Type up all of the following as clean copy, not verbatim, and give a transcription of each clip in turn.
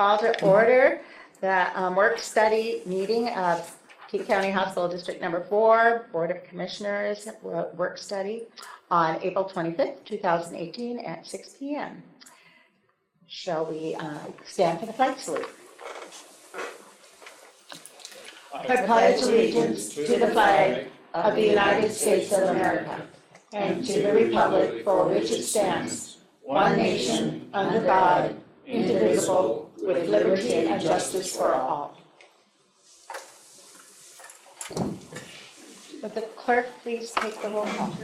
Call to order the work study meeting of King County Hospital District Number 4 Board of Commissioners work study on April 25th, 2018 at 6 p.m. Shall we stand for the flag salute? I pledge allegiance to the flag of the United States of America and to the republic for which it stands, one nation, under God, indivisible, with liberty and justice for all. Would the clerk please take the roll call?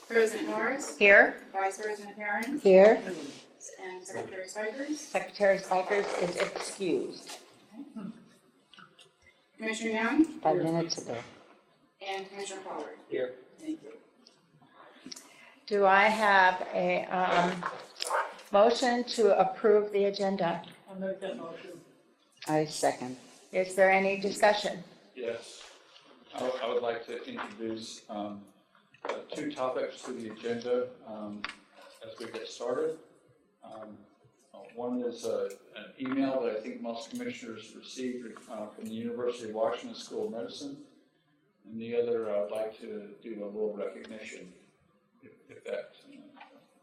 President Morris. Here. Vice President Perrin. Here. And Secretary Spikers. Secretary Spikers is excused. Commissioner Young. 5 minutes ago. And Commissioner Pollard. Here. Thank you. Do I have a motion to approve the agenda? I'll make that motion. I second. Is there any discussion? Yes. I would like to introduce two topics to the agenda as we get started. One is an email that I think most commissioners received from the University of Washington School of Medicine. And the other, I'd like to do a little recognition, if that's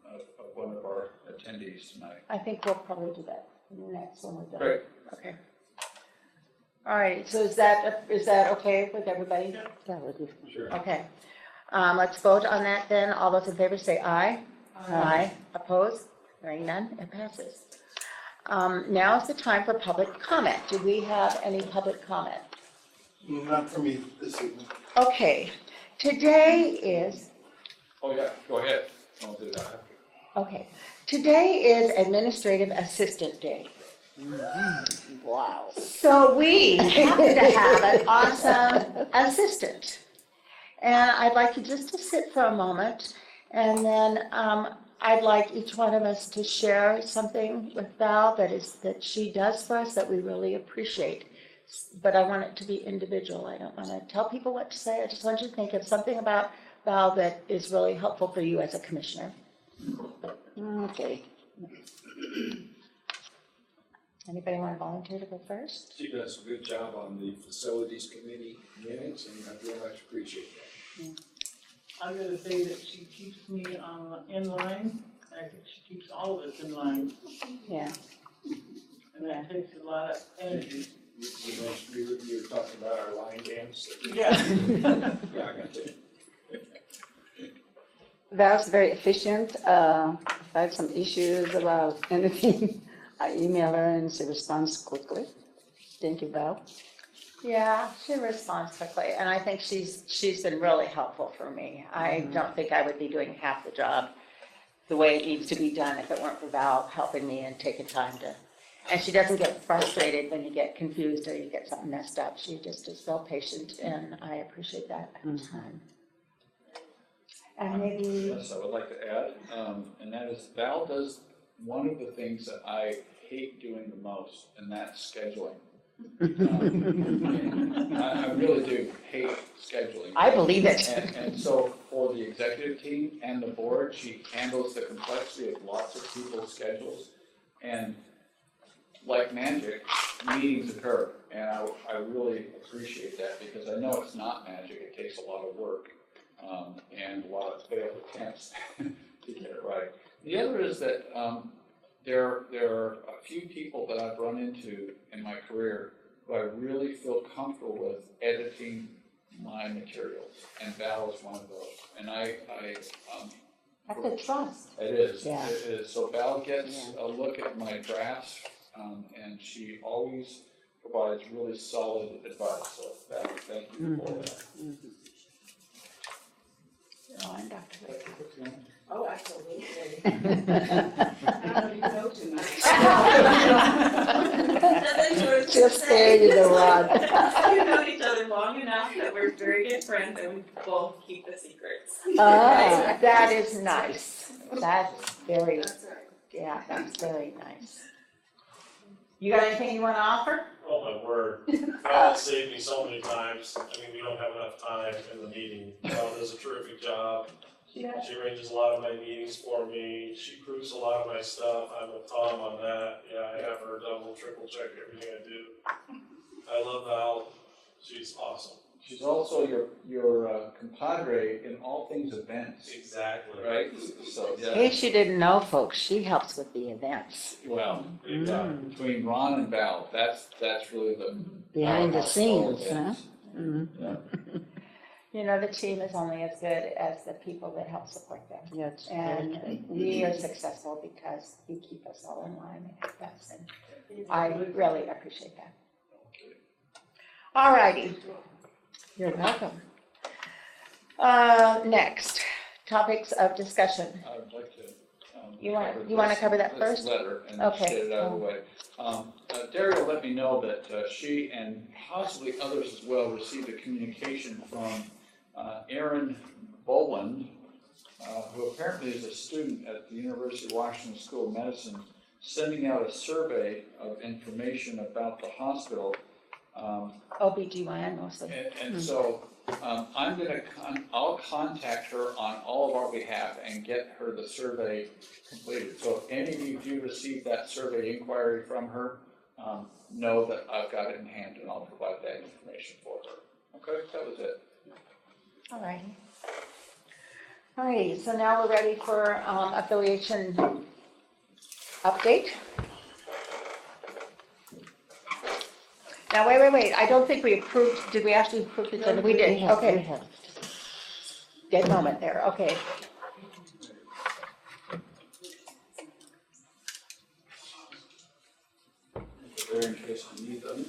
of one of our attendees tonight. I think we'll probably do that in the next one we're done. Great. Okay. All right, so is that okay with everybody? That would be Sure. Okay. Let's vote on that then. All those in favor say aye. Aye. Opposed? Hearing none, it passes. Now is the time for public comment. Do we have any public comment? Not for me this evening. Okay, today is, Oh, yeah, go ahead. I'll do that. okay, today is Administrative Assistant Day. wow. So we happen to have an awesome assistant. And I'd like you just to sit for a moment, and then I'd like each one of us to share something with Val that she does for us that we really appreciate. But I want it to be individual. I don't want to tell people what to say. I just want you to think of something about Val that is really helpful for you as a commissioner. Okay. Anybody want to volunteer to go first? She does a good job on the facilities committee minutes, and I very much appreciate that. I'm going to say that she keeps me in line. I think she keeps all of us in line, Yeah. and that takes a lot of energy. You mentioned you were talking about our line dance. Yeah. Yeah, I got you. Val's very efficient. If I have some issues about anything, I email her and she responds quickly. Thank you, Val. Yeah, she responds quickly, and I think she's been really helpful for me. I don't think I would be doing half the job the way it needs to be done if it weren't for Val helping me and taking time to. And she doesn't get frustrated when you get confused or you get something messed up. She just is so patient, and I appreciate that every time. And maybe. Yes, I would like to add, and that is Val does one of the things that I hate doing the most, and that's scheduling. I really do hate scheduling. I believe it. And so for the executive team and the board, she handles the complexity of lots of people's schedules. And like magic, meetings occur. And I really appreciate that because I know it's not magic. It takes a lot of work and a lot of failed attempts to get it right. The other is that there are a few people that I've run into in my career who I really feel comfortable with editing my materials, and Val is one of those. And That's a trust. it is. Yeah. It is. So Val gets a look at my drafts, and she always provides really solid advice. So Val, thank you for that. Oh, absolutely. I don't know if you know too much. Just there you the rod. We've known each other long enough that we're very good friends and we both keep the secrets. That is nice. That's very, That's right. yeah, that's very nice. You got anything you want to offer? Oh my word, Val saved me so many times. I mean, we don't have enough time in the meeting. Val does a terrific job. Yeah. She arranges a lot of my meetings for me. She proofs a lot of my stuff. I'm with Tom on that. Yeah, I have her double, triple check everything I do. I love Val. She's awesome. She's also your compadre in all things events, Exactly. right? So, In yeah, case you didn't know, folks, she helps with the events, well, Big time. between Ron and Val, that's really the. behind the powerhouse of all scenes, huh? events. Mhm. Yeah. You know, the team is only as good as the people that help support them. Yeah, it's very true. And we are successful because you keep us all in line and help us, and I really appreciate that. All righty. You're welcome. Next, topics of discussion. I would like to. You wanna cover that this first? letter and Okay. get it out of the way. Daria let me know that she and possibly others as well received a communication from Aaron Boland, who apparently is a student at the University of Washington School of Medicine, sending out a survey of information about the hospital. OBGYN mostly. And so I'll contact her on all of our behalf and get her the survey completed. So if any of you do receive that survey inquiry from her, know that I've got it in hand and I'll provide that information for her. Okay, that was it. All righty. All righty, so now we're ready for affiliation update. Now, wait, I don't think we approved, did we actually approve it? Then we did, okay. Dead moment there, okay. There in case you need them.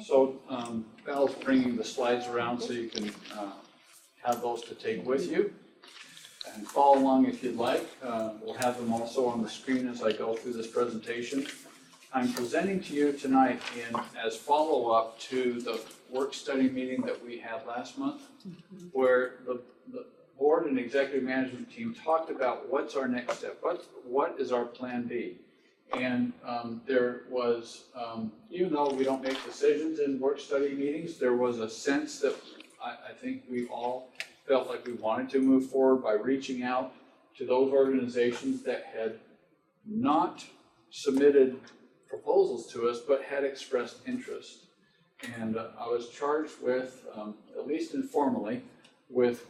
So Val's bringing the slides around so you can have those to take with you and follow along if you'd like. We'll have them also on the screen as I go through this presentation. I'm presenting to you tonight as follow-up to the work study meeting that we had last month, where the board and executive management team talked about what's our next step, what is our plan B. And there was, even though we don't make decisions in work study meetings, there was a sense that I think we all felt like we wanted to move forward by reaching out to those organizations that had not submitted proposals to us, but had expressed interest. And I was charged with, at least informally, with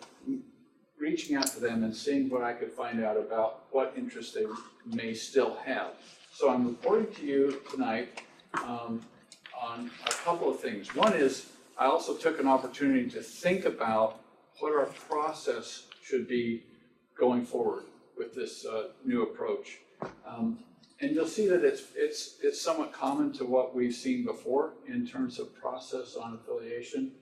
reaching out to them and seeing what I could find out about what interest they may still have. So I'm reporting to you tonight on a couple of things. One is, I also took an opportunity to think about what our process should be going forward with this new approach. And you'll see that it's somewhat common to what we've seen before in terms of process on affiliation.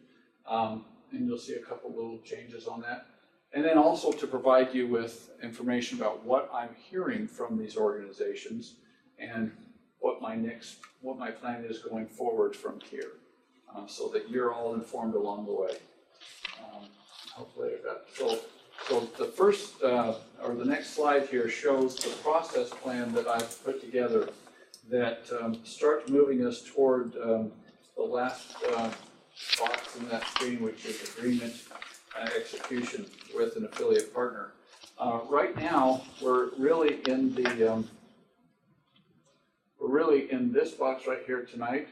And you'll see a couple little changes on that. And then also to provide you with information about what I'm hearing from these organizations and what my plan is going forward from here, so that you're all informed along the way. Hopefully I got so the first or the next slide here shows the process plan that I've put together that starts moving us toward the last box in that screen, which is agreement execution with an affiliate partner. Right now, we're really in this box right here tonight.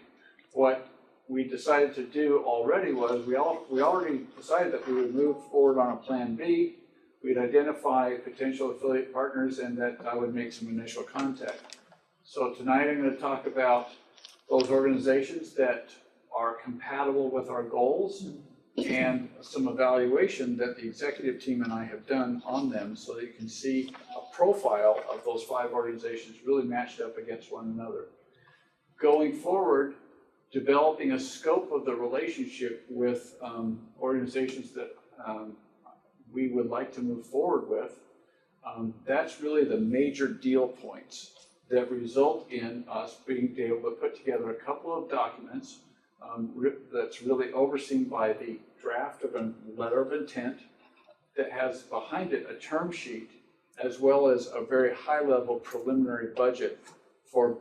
What we decided to do already was we already decided that we would move forward on a plan B. We'd identify potential affiliate partners and that I would make some initial contact. So tonight I'm going to talk about those organizations that are compatible with our goals and some evaluation that the executive team and I have done on them so that you can see a profile of those 5 organizations really matched up against one another. Going forward, developing a scope of the relationship with organizations that we would like to move forward with, that's really the major deal points that result in us being able to put together a couple of documents that's really overseen by the draft of a letter of intent that has behind it a term sheet as well as a very high-level preliminary budget for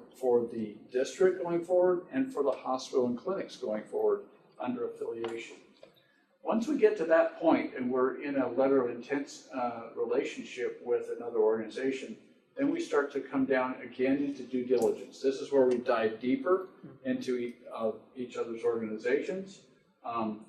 the district going forward and for the hospital and clinics going forward under affiliation. Once we get to that point and we're in a letter of intent relationship with another organization, then we start to come down again into due diligence. This is where we dive deeper into each other's organizations.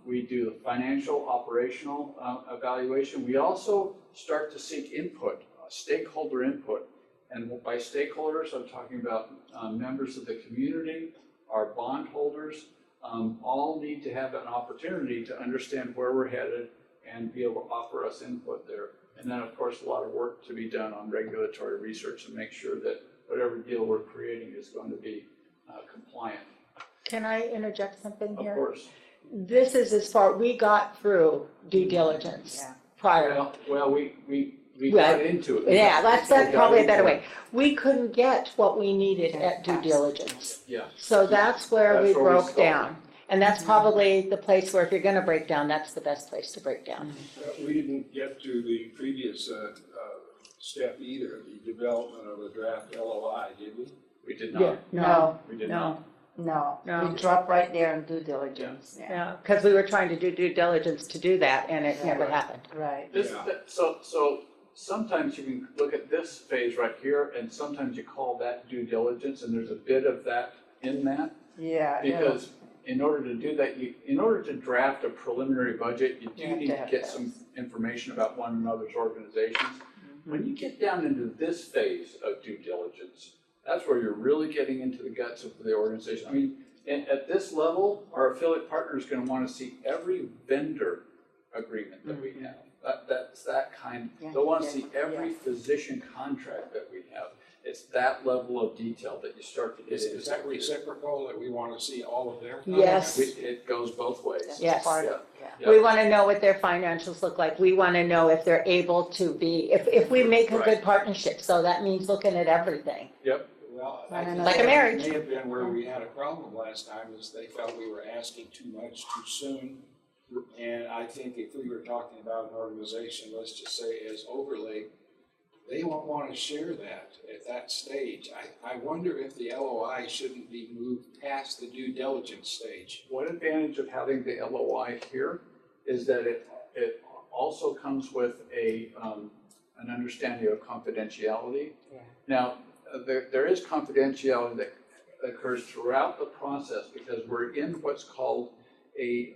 We do the financial, operational evaluation. We also start to seek input, stakeholder input. And by stakeholders, I'm talking about members of the community, our bondholders, all need to have an opportunity to understand where we're headed and be able to offer us input there. And then, of course, a lot of work to be done on regulatory research and make sure that whatever deal we're creating is going to be compliant. Can I interject something here? Of course. This is as far, we got through due diligence prior. Well, we got into it. Yeah, that's We got probably a into better it. way. We couldn't get what we needed at due diligence. Yeah. So that's where we That's where we broke stopped. down. And that's probably the place where if you're gonna break down, that's the best place to break down. We didn't get to the previous step either, the development of a draft LOI, did we? We did not. No, We did no, not. No. We drop right there on due diligence, yeah, yeah, because we were trying to do due diligence to do that and it never happened. right. So sometimes you can look at this phase right here, and sometimes you call that due diligence, and there's a bit of that in that. Yeah. Because in order to do that, in order to draft a preliminary budget, you You do have need to to have get those. some information about one another's organizations. When you get down into this phase of due diligence, that's where you're really getting into the guts of the organization. I mean, and at this level, our affiliate partner is going to want to see every vendor agreement that we have. That's that kind. Yeah, They'll want to yeah, see every physician contract that we have. It's that level of detail that you start to get into. Is that reciprocal, that we want to see all of their? Yes. It goes both ways. Yes. Part Yeah. of, yeah. Yeah. We want to know what their financials look like. We want to know if they're able to be, if we make a Right. good partnership. So that means looking at everything. Yep. Well, I I don't think know. Like a that marriage. may have been where we had a problem last time, is they felt we were asking too much too soon. And I think if we were talking about an organization, let's just say as overlay, they won't want to share that at that stage. I wonder if the LOI shouldn't be moved past the due diligence stage. One advantage of having the LOI here is that it also comes with an understanding of confidentiality. Yeah. Now, there is confidentiality that occurs throughout the process because we're in what's called a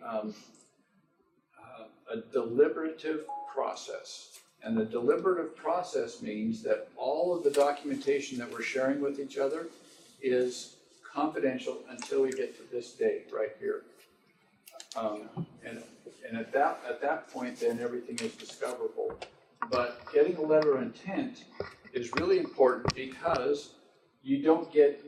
deliberative process. And the deliberative process means that all of the documentation that we're sharing with each other is confidential until we get to this date right here. And at that point, then everything is discoverable. But getting a letter of intent is really important because you don't get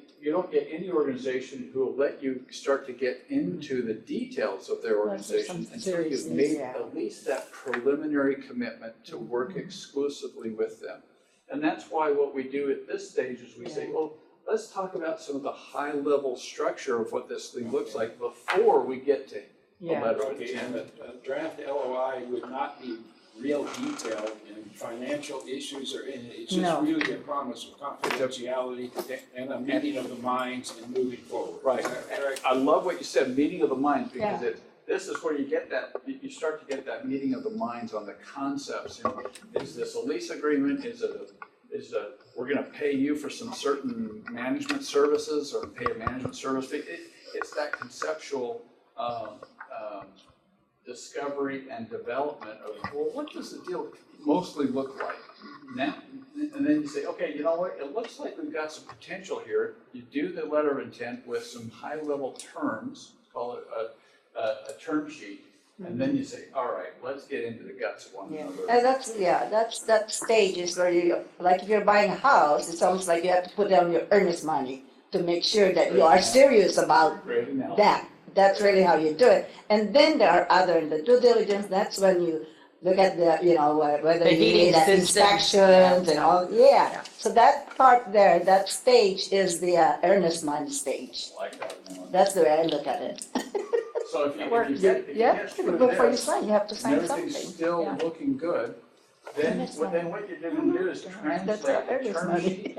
any organization who will let you start to get into the details of their organization until you've made at least that preliminary commitment to work exclusively with them. And that's why what we do at this stage is we say, well, let's talk about some of the high-level structure of what this thing looks like before we get to the letter of Okay, and intent. a draft LOI would not be real detailed in financial issues or in it. It's just No. really a promise of confidentiality and a meeting of the minds and moving forward. Right. Is that correct? I love what you said, meeting of the minds, because Yeah. this is where you get that, you start to get that meeting of the minds on the concepts. And is this a lease agreement? We're gonna pay you for some certain management services or pay a management service fee? It's that conceptual, discovery and development of, well, what does the deal mostly look like? Now, and then you say, okay, you know what, it looks like we've got some potential here. You do the letter of intent with some high-level terms, call it a term sheet, and then you say, all right, let's get into the guts of one Yeah, another. and that stage is where you, like if you're buying a house, it's almost like you have to put down your earnest money to make sure that you are serious about Great analogy. that. That's really how you do it. And then there are other, in the due diligence, that's when you look at the, whether The you heating need that system. inspections and all, So that part there, that stage is the earnest money stage. I like that analogy. That's the way I look at it. So if you works. get Yeah, through before you this, sign, you have to and sign everything's something. still Yeah. looking good, then Earnest what you're gonna do is That's translate our the earnest term money. sheet.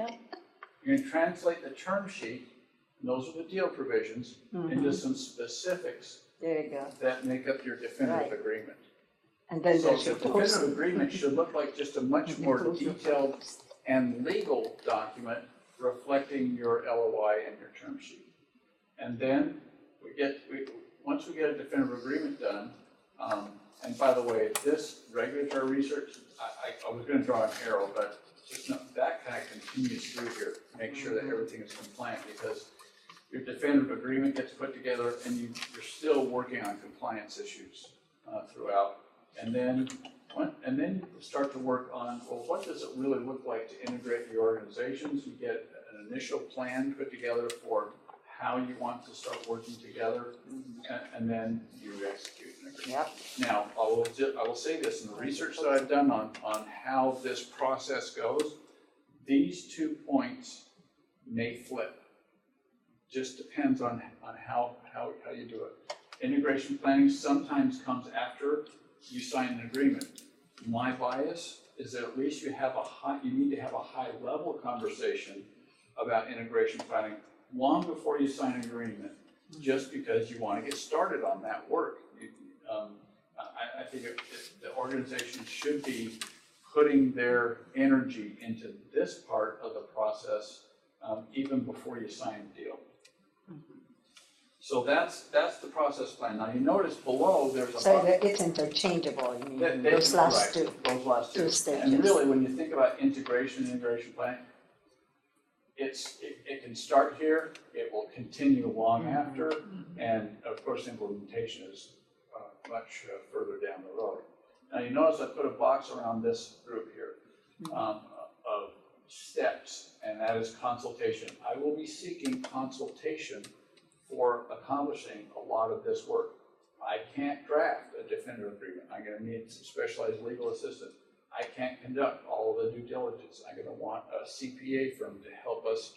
You're gonna translate the term sheet, and those are the deal provisions, into some specifics There you go. that make up your definitive Right. agreement. And then So there the should definitive also. agreement should look like just a much more detailed and legal document reflecting your LOI and your term sheet. And then once we get a definitive agreement done, and by the way, this regulatory research, I was gonna draw an arrow, but just that kind of continues through here, to make sure that everything is compliant, because your definitive agreement gets put together and you're still working on compliance issues throughout. And then you start to work on, well, what does it really look like to integrate your organizations? You get an initial plan put together for how you want to start working together, and then you execute an agreement. Yep. Now, I will say this, in the research that I've done on how this process goes, these 2 points may flip. Just depends on how you do it. Integration planning sometimes comes after you sign an agreement. My bias is that at least you need to have a high level conversation about integration planning long before you sign an agreement, just because you want to get started on that work. I think the organization should be putting their energy into this part of the process even before you sign the deal. So that's the process plan. Now you notice below there's a. So that it's interchangeable, you mean, those last right, two. Those last two. Two stages. And really, when you think about integration planning, it can start here, it will continue long after, and of course implementation is much further down the road. Now you notice I put a box around this group here of steps, and that is consultation. I will be seeking consultation for accomplishing a lot of this work. I can't draft a definitive agreement. I'm going to need some specialized legal assistance. I can't conduct all of the due diligence. I'm going to want a CPA firm to help us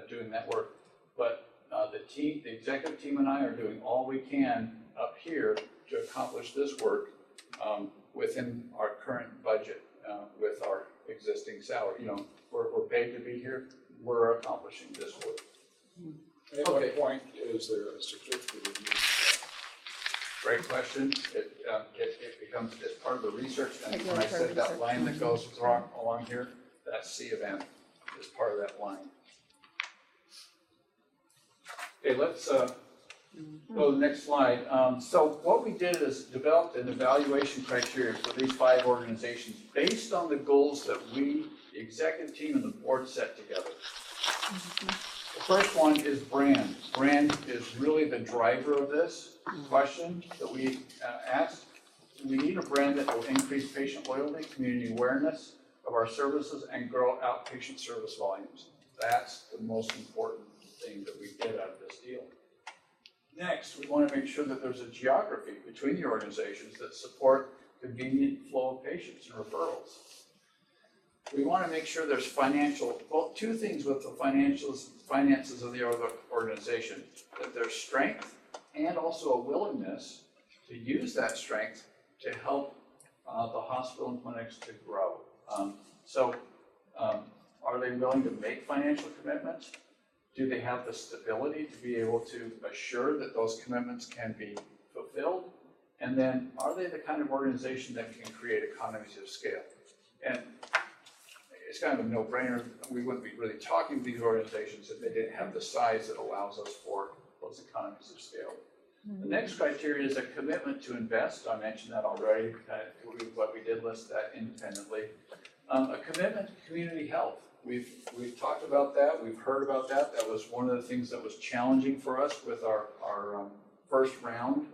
doing that work. But the executive team and I are doing all we can up here to accomplish this work within our current budget with our existing salary. You know, we're paid to be here. We're accomplishing this work. At what point is there a certificate of use? Great question. It becomes, it's part of the research, and when I said that line that goes along here, that's C of M, is part of that line. Okay, let's go to the next slide. So what we did is developed an evaluation criteria for these 5 organizations based on the goals that we, the executive team and the board set together. The first one is brand. Brand is really the driver of this question that we asked. We need a brand that will increase patient loyalty, community awareness of our services, and grow outpatient service volumes. That's the most important thing that we get out of this deal. Next, we want to make sure that there's a geography between the organizations that support convenient flow of patients and referrals. We want to make sure there's well, 2 things with the finances of the organization, that there's strength and also a willingness to use that strength to help the hospital and clinics to grow. Are they willing to make financial commitments? Do they have the stability to be able to assure that those commitments can be fulfilled? And then, are they the kind of organization that can create economies of scale? And it's kind of a no-brainer. We wouldn't be really talking to these organizations if they didn't have the size that allows us for those economies of scale. The next criteria is a commitment to invest. I mentioned that already, but we did list that independently. A commitment to community health. We've talked about that. We've heard about that. That was one of the things that was challenging for us with our first round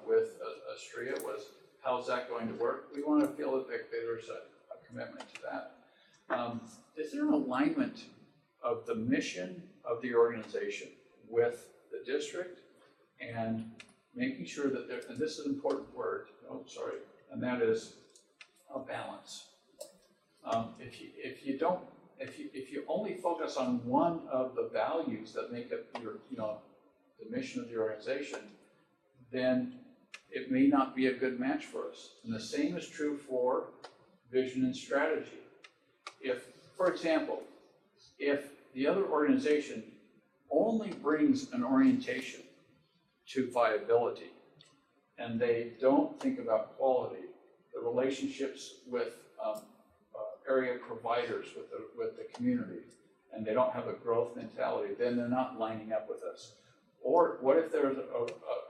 with Astria was, how's that going to work? We want to feel that there's a commitment to that. Is there an alignment of the mission of the organization with the district, and making sure that there, and this is an important word, and that is a balance. If you only focus on one of the values that make up the mission of the organization, then it may not be a good match for us. And the same is true for vision and strategy. For example, if the other organization only brings an orientation to viability, and they don't think about quality, the relationships with area providers, with the community, and they don't have a growth mentality, then they're not lining up with us. Or what if there's an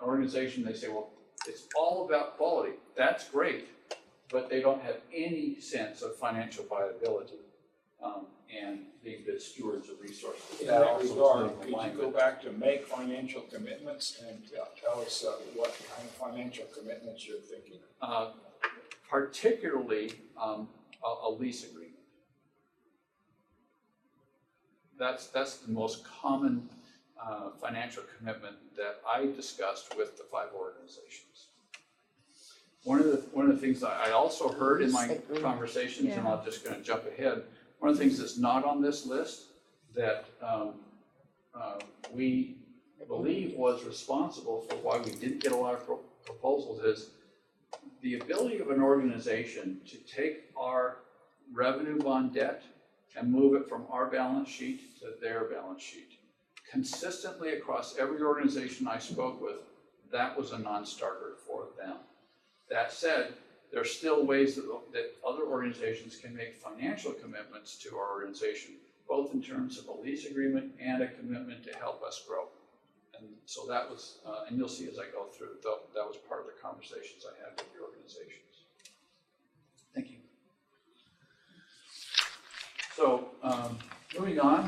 organization, they say, well, it's all about quality. That's great, but they don't have any sense of financial viability and being good stewards of resources. In That that also is regard, being could you aligned go with- back to make financial commitments and tell us what kind of financial commitments you're thinking? Particularly a lease agreement. That's the most common financial commitment that I discussed with the 5 organizations. One of the things I also heard in my conversations, and I'm just going to jump ahead, one of the things that's not on this list that we believe was responsible for why we didn't get a lot of proposals is the ability of an organization to take our revenue bond debt and move it from our balance sheet to their balance sheet. Consistently across every organization I spoke with, that was a non-starter for them. That said, there are still ways that other organizations can make financial commitments to our organization, both in terms of a lease agreement and a commitment to help us grow. And so that was, and you'll see as I go through, that was part of the conversations I had with the organizations. Thank you. So, moving on,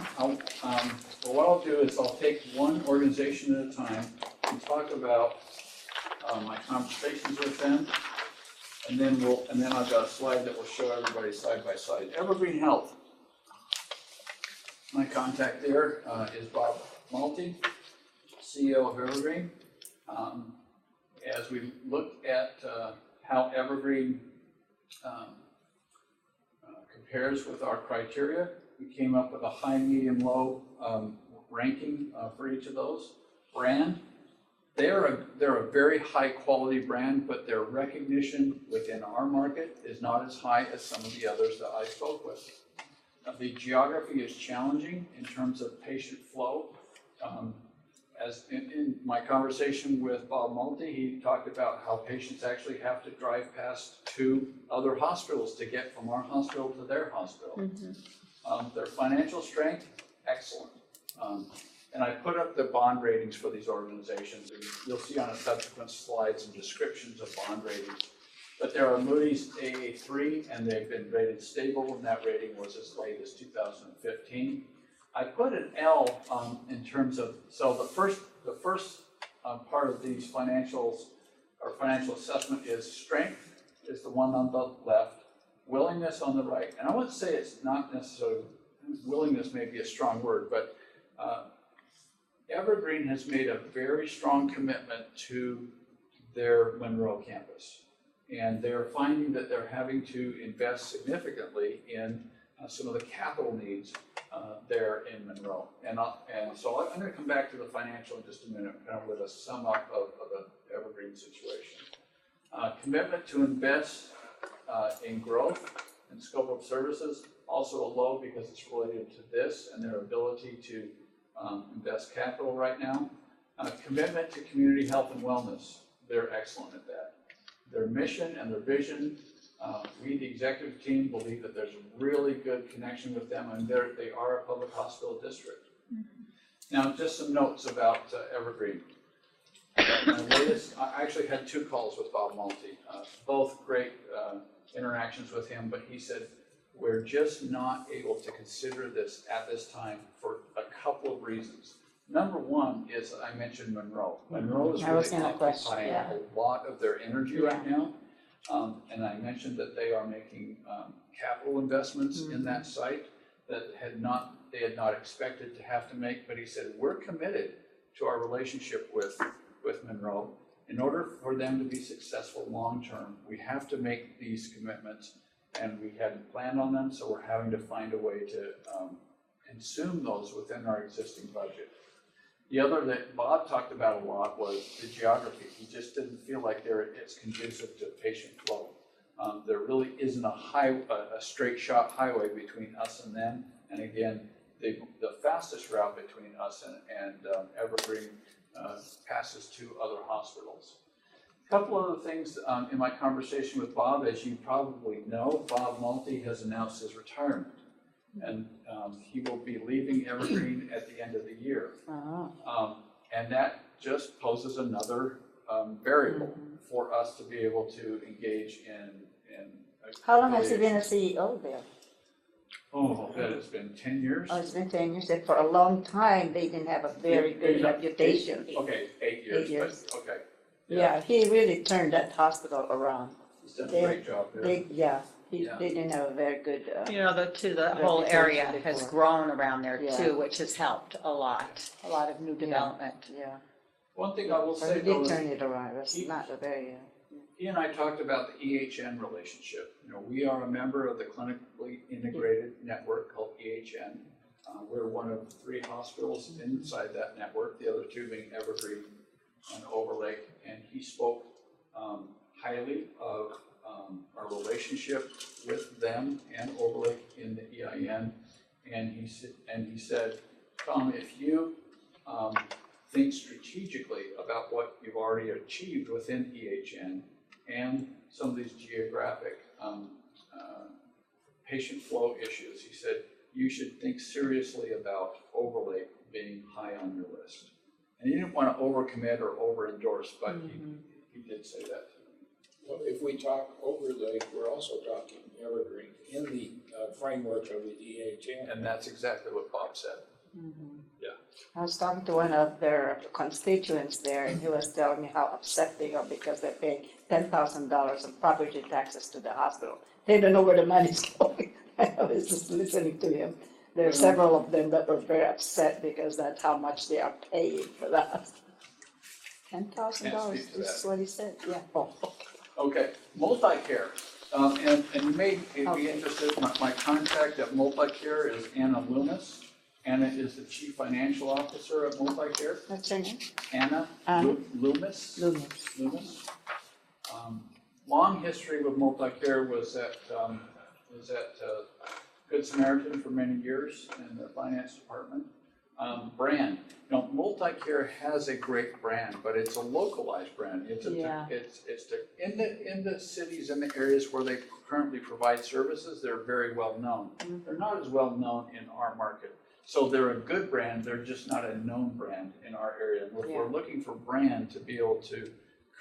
what I'll do is I'll take one organization at a time and talk about my conversations with them, and then I've got a slide that will show everybody side by side. Evergreen Health. My contact there is Bob Malty, CEO of Evergreen. As we looked at how Evergreen compares with our criteria, we came up with a high, medium, low ranking for each of those. Brand, they're a very high quality brand, but their recognition within our market is not as high as some of the others that I spoke with. The geography is challenging in terms of patient flow. As in my conversation with Bob Malty, he talked about how patients actually have to drive past 2 other hospitals to get from our hospital to their hospital. Their financial strength, excellent. And I put up the bond ratings for these organizations, and you'll see on a subsequent slide some descriptions of bond ratings. But there are Moody's AA3, and they've been rated stable, and that rating was as late as 2015. I put an L in terms of, so the first part of these financials, or financial assessment, is strength is the one on the left, willingness on the right. And I wouldn't say it's not necessarily, willingness may be a strong word, but Evergreen has made a very strong commitment to their Monroe campus. And they're finding that they're having to invest significantly in some of the capital needs there in Monroe. And so I'm going to come back to the financial in just a minute, kind of with a sum up of the Evergreen situation. Commitment to invest in growth and scope of services, also a low because it's related to this and their ability to invest capital right now. Commitment to community health and wellness, they're excellent at that. Their mission and their vision, we, the executive team, believe that there's a really good connection with them, and they are a public hospital district. Now, just some notes about Evergreen. My latest, I actually had 2 calls with Bob Malty, both great interactions with him, but he said, we're just not able to consider this at this time for a couple of reasons. Number one is, I mentioned Monroe. Monroe is really occupying a lot of their energy right now. And I mentioned that they are making capital investments in that site that they had not expected to have to make, but he said, we're committed to our relationship with Monroe. In order for them to be successful long-term, we have to make these commitments, and we hadn't planned on them, so we're having to find a way to consume those within our existing budget. The other that Bob talked about a lot was the geography. He just didn't feel like it's conducive to patient flow. There really isn't a straight shot highway between us and them. And again, the fastest route between us and Evergreen passes 2 other hospitals. Couple other things in my conversation with Bob, as you probably know, Bob Malty has announced his retirement. And he will be leaving Evergreen at the end of the year. And that just poses another variable for us to be able to engage in. How long has he been a CEO there? Oh, that has been 10 years. Oh, it's been 10 years. And for a long time, they didn't have a very good reputation. Okay, 8 years. 8 years. But, okay. Yeah, he really turned that hospital around. He's done a great job there. They didn't have a very good, You know, the whole area has grown around there Yeah. too, which has helped a lot of new development. yeah. One thing I will So say he though, did turn it around. It was not a very, he and I talked about the EHN relationship. You know, we are a member of the clinically integrated network called EHN. We're one of 3 hospitals inside that network, the other 2 being Evergreen and Overlake. And he spoke highly of our relationship with them and Overlake in the EIN. And he said, Tom, if you think strategically about what you've already achieved within EHN and some of these geographic patient flow issues, he said, you should think seriously about Overlake being high on your list. And he didn't want to overcommit or over-endorse, but he did say that to me. Well, if we talk Overlake, we're also talking Evergreen in the framework of the EHN. And that's exactly what Bob said. I was talking to one of their constituents there, and he was telling me how upset they are because they're paying $10,000 in property taxes to the hospital. They don't know where the money's going. I was just listening to him. There are several of them that were very upset because that's how much they are paying for the hospital. $10,000, this is what he said, yeah. Oh, okay. Okay, multi-care. And you may be interested, my contact at multi-care is Anna Loomis. Anna is the Chief Financial Officer at multi-care. What's her name? Anna Loomis. Loomis. Long history with multi-care was at Good Samaritan for many years in the finance department. Brand, you know, multi-care has a great brand, but it's a localized brand. It's in the cities and the areas where they currently provide services, they're very well known. They're not as well known in our market. So they're a good brand, they're just not a known brand in our area. And if we're looking for brand to be able to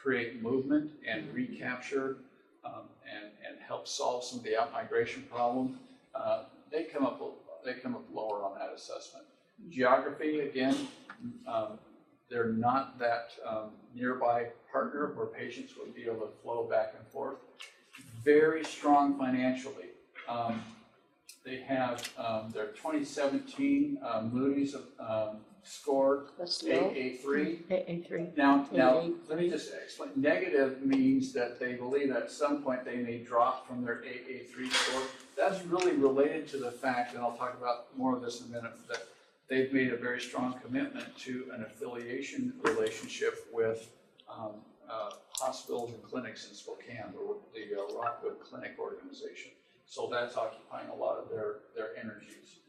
create movement and recapture and help solve some of the out-migration problem, they come up lower on that assessment. Geography, again, they're not that nearby partner where patients would be able to flow back and forth. Very strong financially. They have their 2017 Moody's score AA3. AA3. Now, let me just explain. Negative means that they believe at some point they may drop from their AA3 score. That's really related to the fact, and I'll talk about more of this in a minute, that they've made a very strong commitment to an affiliation relationship with hospitals and clinics in Spokane, the Rockwood Clinic organization. So that's occupying a lot of their energies.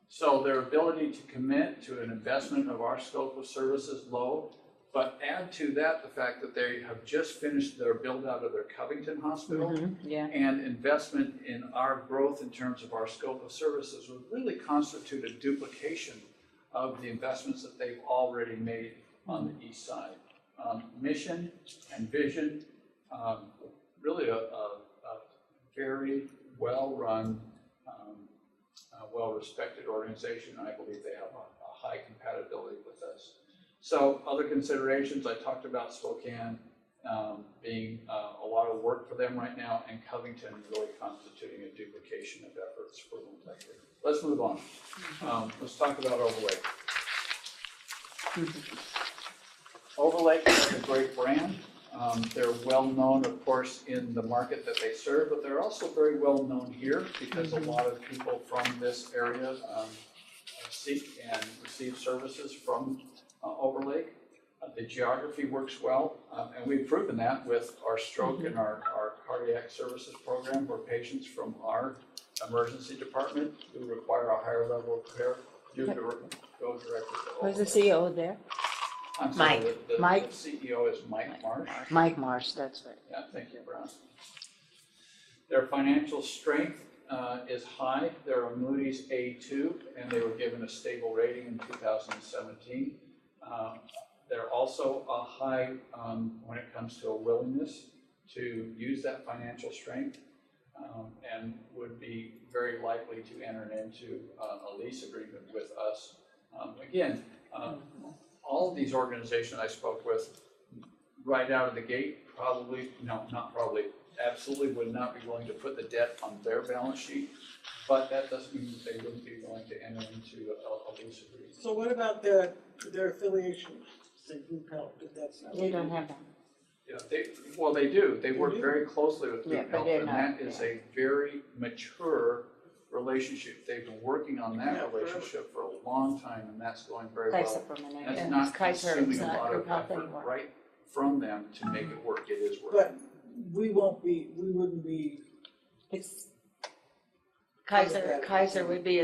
So their ability to commit to an investment of our scope of services low, but add to that the fact that they have just finished their build out of their Covington Hospital, and investment in our growth in terms of our scope of services would really constitute a duplication of the investments that they've already made on the east side. Mission and vision, really a very well-run, well-respected organization. I believe they have a high compatibility with us. So other considerations, I talked about Spokane being a lot of work for them right now, and Covington really constituting a duplication of efforts for multi-care. Let's move on. Let's talk about Overlake. Overlake has a great brand. They're well known, of course, in the market that they serve, but they're also very well known here because a lot of people from this area seek and receive services from Overlake. The geography works well, and we've proven that with our stroke and our cardiac services program, where patients from our emergency department who require a higher level of care do go directly to Overlake. Who's the CEO there? I'm sorry, Mike. the Mike. CEO is Mike Marsh. Mike Marsh, that's right. Yeah, thank you, Brown. Their financial strength is high. They're a Moody's A2, and they were given a stable rating in 2017. They're also a high when it comes to a willingness to use that financial strength, and would be very likely to enter into a lease agreement with us. Again, all of these organizations I spoke with right out of the gate absolutely would not be willing to put the debt on their balance sheet, but that doesn't mean that they wouldn't be willing to enter into a lease agreement. So what about their affiliation, say group health, if that's not? They don't have that. Yeah, they do. They work do? very closely with Yeah, Group but Health, they're and not, that is a very mature relationship. They've been working on Yeah, that forever. relationship for a long time, and that's going very Kaiser well. Permanente. That's Yeah, not Kaiser is consuming a not lot Group of Health effort anymore. right from them to make it work. It is working. But we wouldn't be, It's, Kaiser would be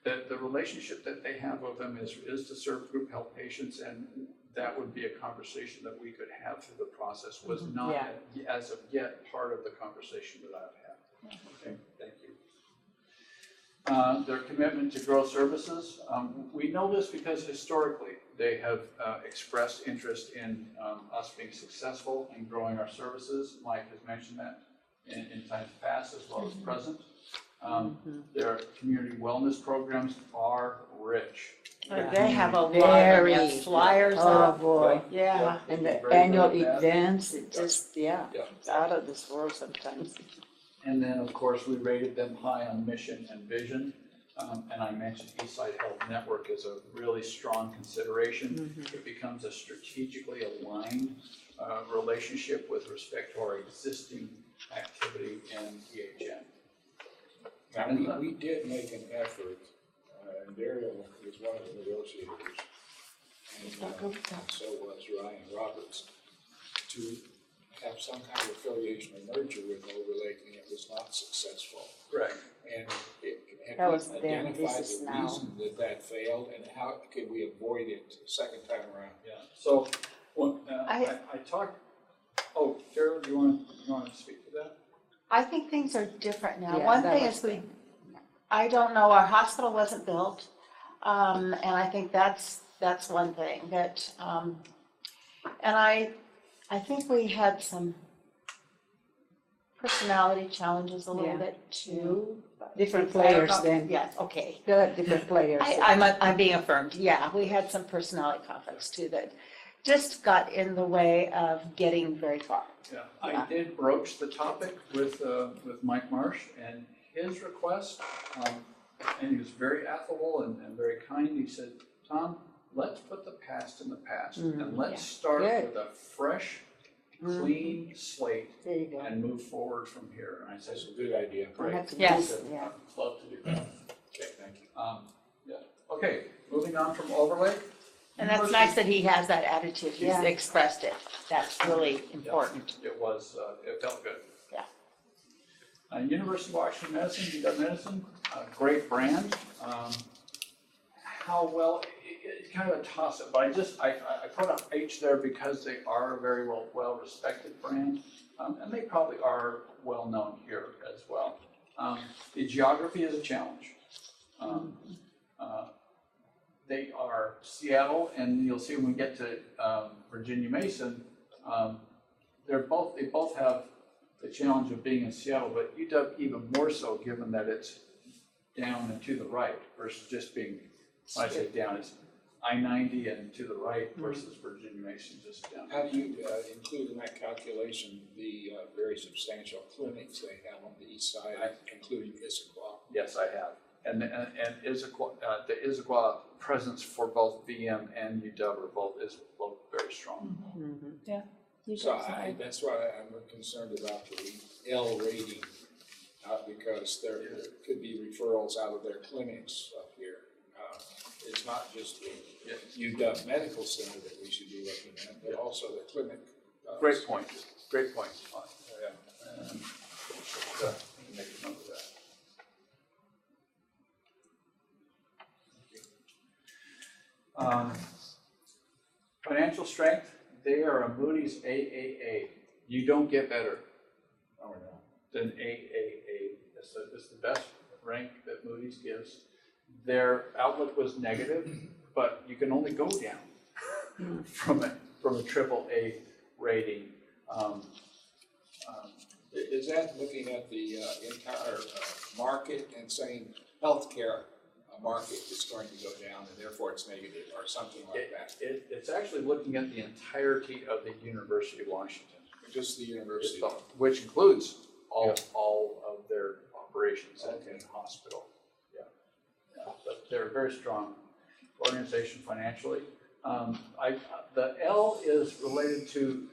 The relationship that they have with them is to serve group health patients, and that would be a conversation that we could have through the process, was not Yeah. as of yet part of the conversation that I've had. Okay, thank you. Their commitment to grow services, we know this because historically they have expressed interest in us being successful in growing our services. Mike has mentioned that in times past as well as present. Their community wellness programs are rich. they have a lot Very. of flyers oh up. boy. Yeah. And Very the good annual at that. events, it just, Yeah. it's out of this world sometimes. And then, of course, we rated them high on mission and vision. And I mentioned Eastside Health Network is a really strong consideration. It becomes a strategically aligned relationship with respect to our existing activity in EHN. Now, we did make an effort, and Daryl was one of the negotiators, and so was Ryan Roberts, to have some kind of affiliation or merger with Overlake, and it was not successful. Right. And That have was we then, identified this is the now. reason that failed, and how could we avoid it the second time around? Yeah. So, I talked, Daryl, do you want to speak to that? I think things are different now. Yeah, One that thing was is I don't know, our hospital wasn't built. And I think that's one thing that, and I think we had some personality challenges a little Yeah. bit too. Different players then. Yes, okay. There are different players. I'm being affirmed, yeah. We had some personality conflicts too that just got in the way of getting very far. Yeah. I did broach the topic with Mike Marsh and his request, and he was very affable and very kind. He said, Tom, let's put the past in the past, and let's start Good. with a fresh, clean slate There you go. and move forward from here. And I said, That's a good idea. We'll have to do Yes. it, yeah. I'd love to do that. Okay, thank you. Yeah. Okay, moving on from Overlake. And that's nice that he has that attitude. He's Yeah. expressed it. That's really important. It was, it felt good. Yeah. University of Washington Medicine, UW Medicine, great brand. How well, it's kind of a toss-up, but I put up H there because they are a very well-respected brand, and they probably are well-known here as well. The geography is a challenge. They are Seattle, and you'll see when we get to Virginia Mason, they both have the challenge of being in Seattle, but UW even more so, given that it's down and to the right versus just being, when I say down, it's I-90 and to the right versus Virginia Mason just down. How do you include in that calculation the very substantial clinics they have on the east side, including Issaquah? Yes, I have. And Issaquah, the Issaquah presence for both VM and UW are both very strong. So that's why I'm concerned about the L rating, because there could be referrals out of their clinics up here. It's not just the UW Medical Center that we should be looking at, but also the clinic. Great point. Great point. Make a note of that. Financial strength, they are a Moody's AAA. You don't get better than AAA. It's the best rank that Moody's gives. Their outlook was negative, but you can only go down from a triple A rating. Is that looking at the entire market and saying healthcare market is going to go down and therefore it's negative or something like that? It's actually looking at the entirety of the University of Washington. Just the university? Which includes all of their operations and hospital. Yeah. But they're a very strong organization financially. The L is related to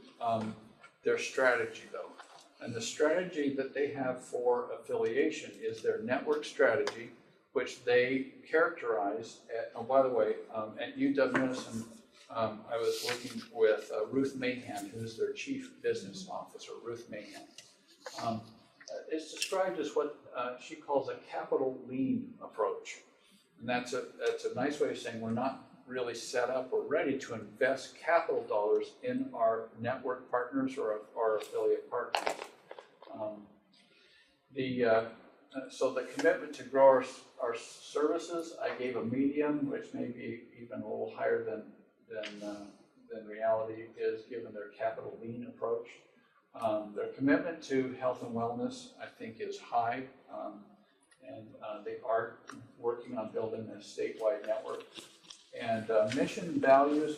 their strategy though. And the strategy that they have for affiliation is their network strategy, which they characterize at, oh, by the way, at UW-Medicine, I was working with Ruth Mahan, who's their chief business officer, Ruth Mahan. It's described as what she calls a capital lean approach. And that's a nice way of saying we're not really set up or ready to invest capital dollars in our network partners or our affiliate partners. So the commitment to grow our services, I gave a medium, which may be even a little higher than reality is given their capital lean approach. Their commitment to health and wellness, I think, is high, and they are working on building a statewide network. And mission, values,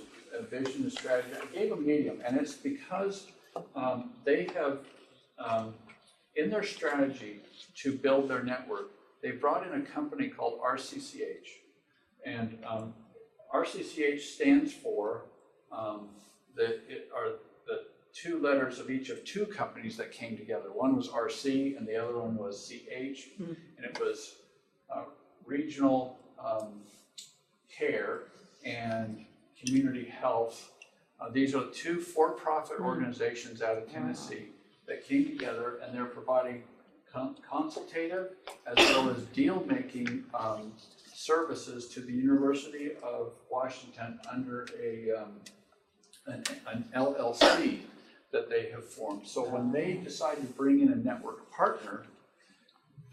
vision, and strategy, I gave a medium, and it's because they have, in their strategy to build their network, they brought in a company called RCCH. And RCCH stands for the two letters of each of two companies that came together. One was RC and the other one was CH, and it was regional care and community health. These are two for-profit organizations out of Tennessee that came together, and they're providing consultative as well as deal-making services to the University of Washington under an LLC that they have formed. So when they decide to bring in a network partner,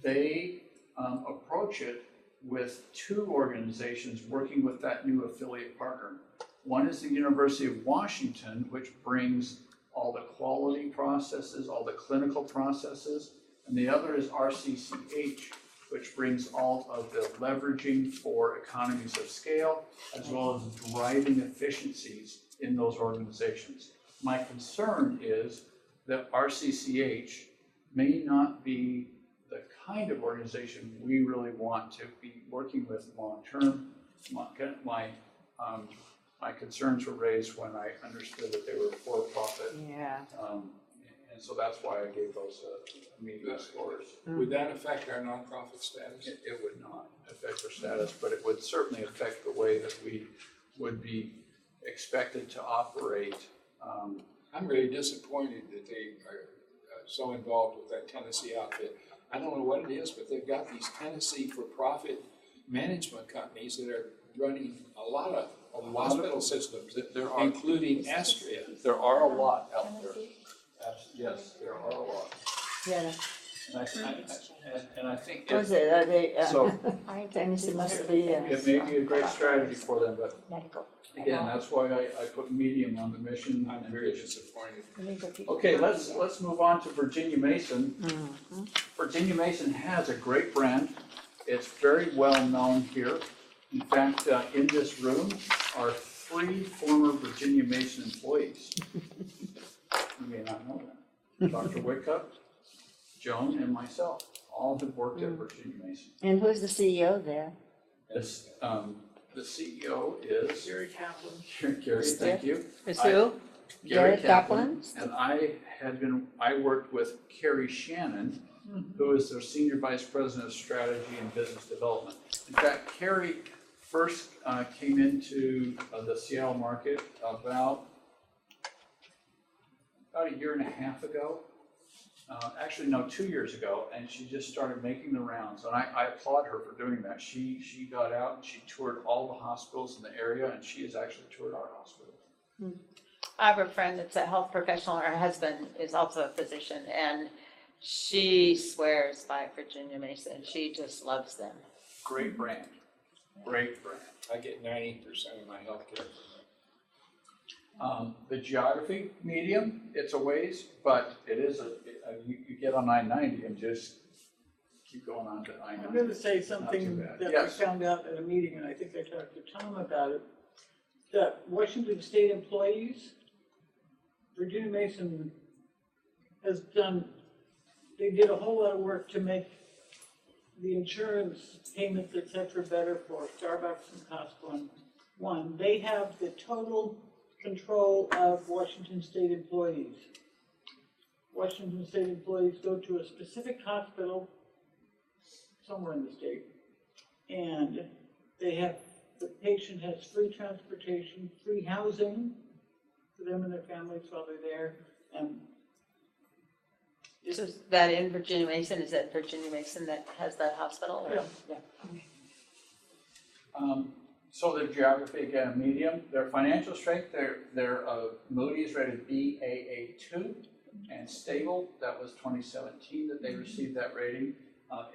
they approach it with two organizations working with that new affiliate partner. One is the University of Washington, which brings all the quality processes, all the clinical processes, and the other is RCCH, which brings all of the leveraging for economies of scale, as well as driving efficiencies in those organizations. My concern is that RCCH may not be the kind of organization we really want to be working with long-term. My concerns were raised when I understood that they were for-profit. Yeah. And so that's why I gave those medium scores. Would that affect our nonprofit status? It would not affect our status, but it would certainly affect the way that we would be expected to operate. I'm really disappointed that they are so involved with that Tennessee outfit. I don't know what it is, but they've got these Tennessee for-profit management companies that are running a lot of hospital systems, including Astria. There are a lot out there. Yes, there are a lot. Yeah. And I think Was it, are they, so Tennessee must be, it may be a great strategy for them, but again, that's why I put medium on the mission. I'm very disappointed. Okay, let's move on to Virginia Mason. Virginia Mason has a great brand. It's very well known here. In fact, in this room are 3 former Virginia Mason employees. You may not know that. Dr. Wickup, Joan, and myself all have worked at Virginia Mason. and who's the CEO there? This, the CEO is Gary Kaplan. Gary, thank you. Is who? Gary Gary Kaplan. Kaplan? And I worked with Carrie Shannon, who is their Senior Vice President of Strategy and Business Development. In fact, Carrie first came into the Seattle market about a year and a half ago. Actually, no, 2 years ago, and she just started making the rounds. And I applaud her for doing that. She got out and she toured all the hospitals in the area, and she has actually toured our hospital. I have a friend that's a health professional, her husband is also a physician, and she swears by Virginia Mason. She just loves them. Great brand, great brand. I get 90% of my healthcare from The geography medium, it's a ways, but it is you get on I-90 and just keep going on to I-90. I'm gonna say Not too something bad. that I Yes. found out at a meeting, and I think I talked to Tom about it, that Washington State employees, Virginia Mason has done, they did a whole lot of work to make the insurance payments, et cetera, better for Starbucks and Costco. One, they have the total control of Washington State employees. Washington State employees go to a specific hospital somewhere in the state, and the patient has free transportation, free housing for them and their families while they're there, and So is that in Virginia Mason? Is that Virginia Mason that has that hospital? or- Yeah. So their geography, again, a medium. Their financial strength, their Moody's rated Baa2 and stable. That was 2017 that they received that rating.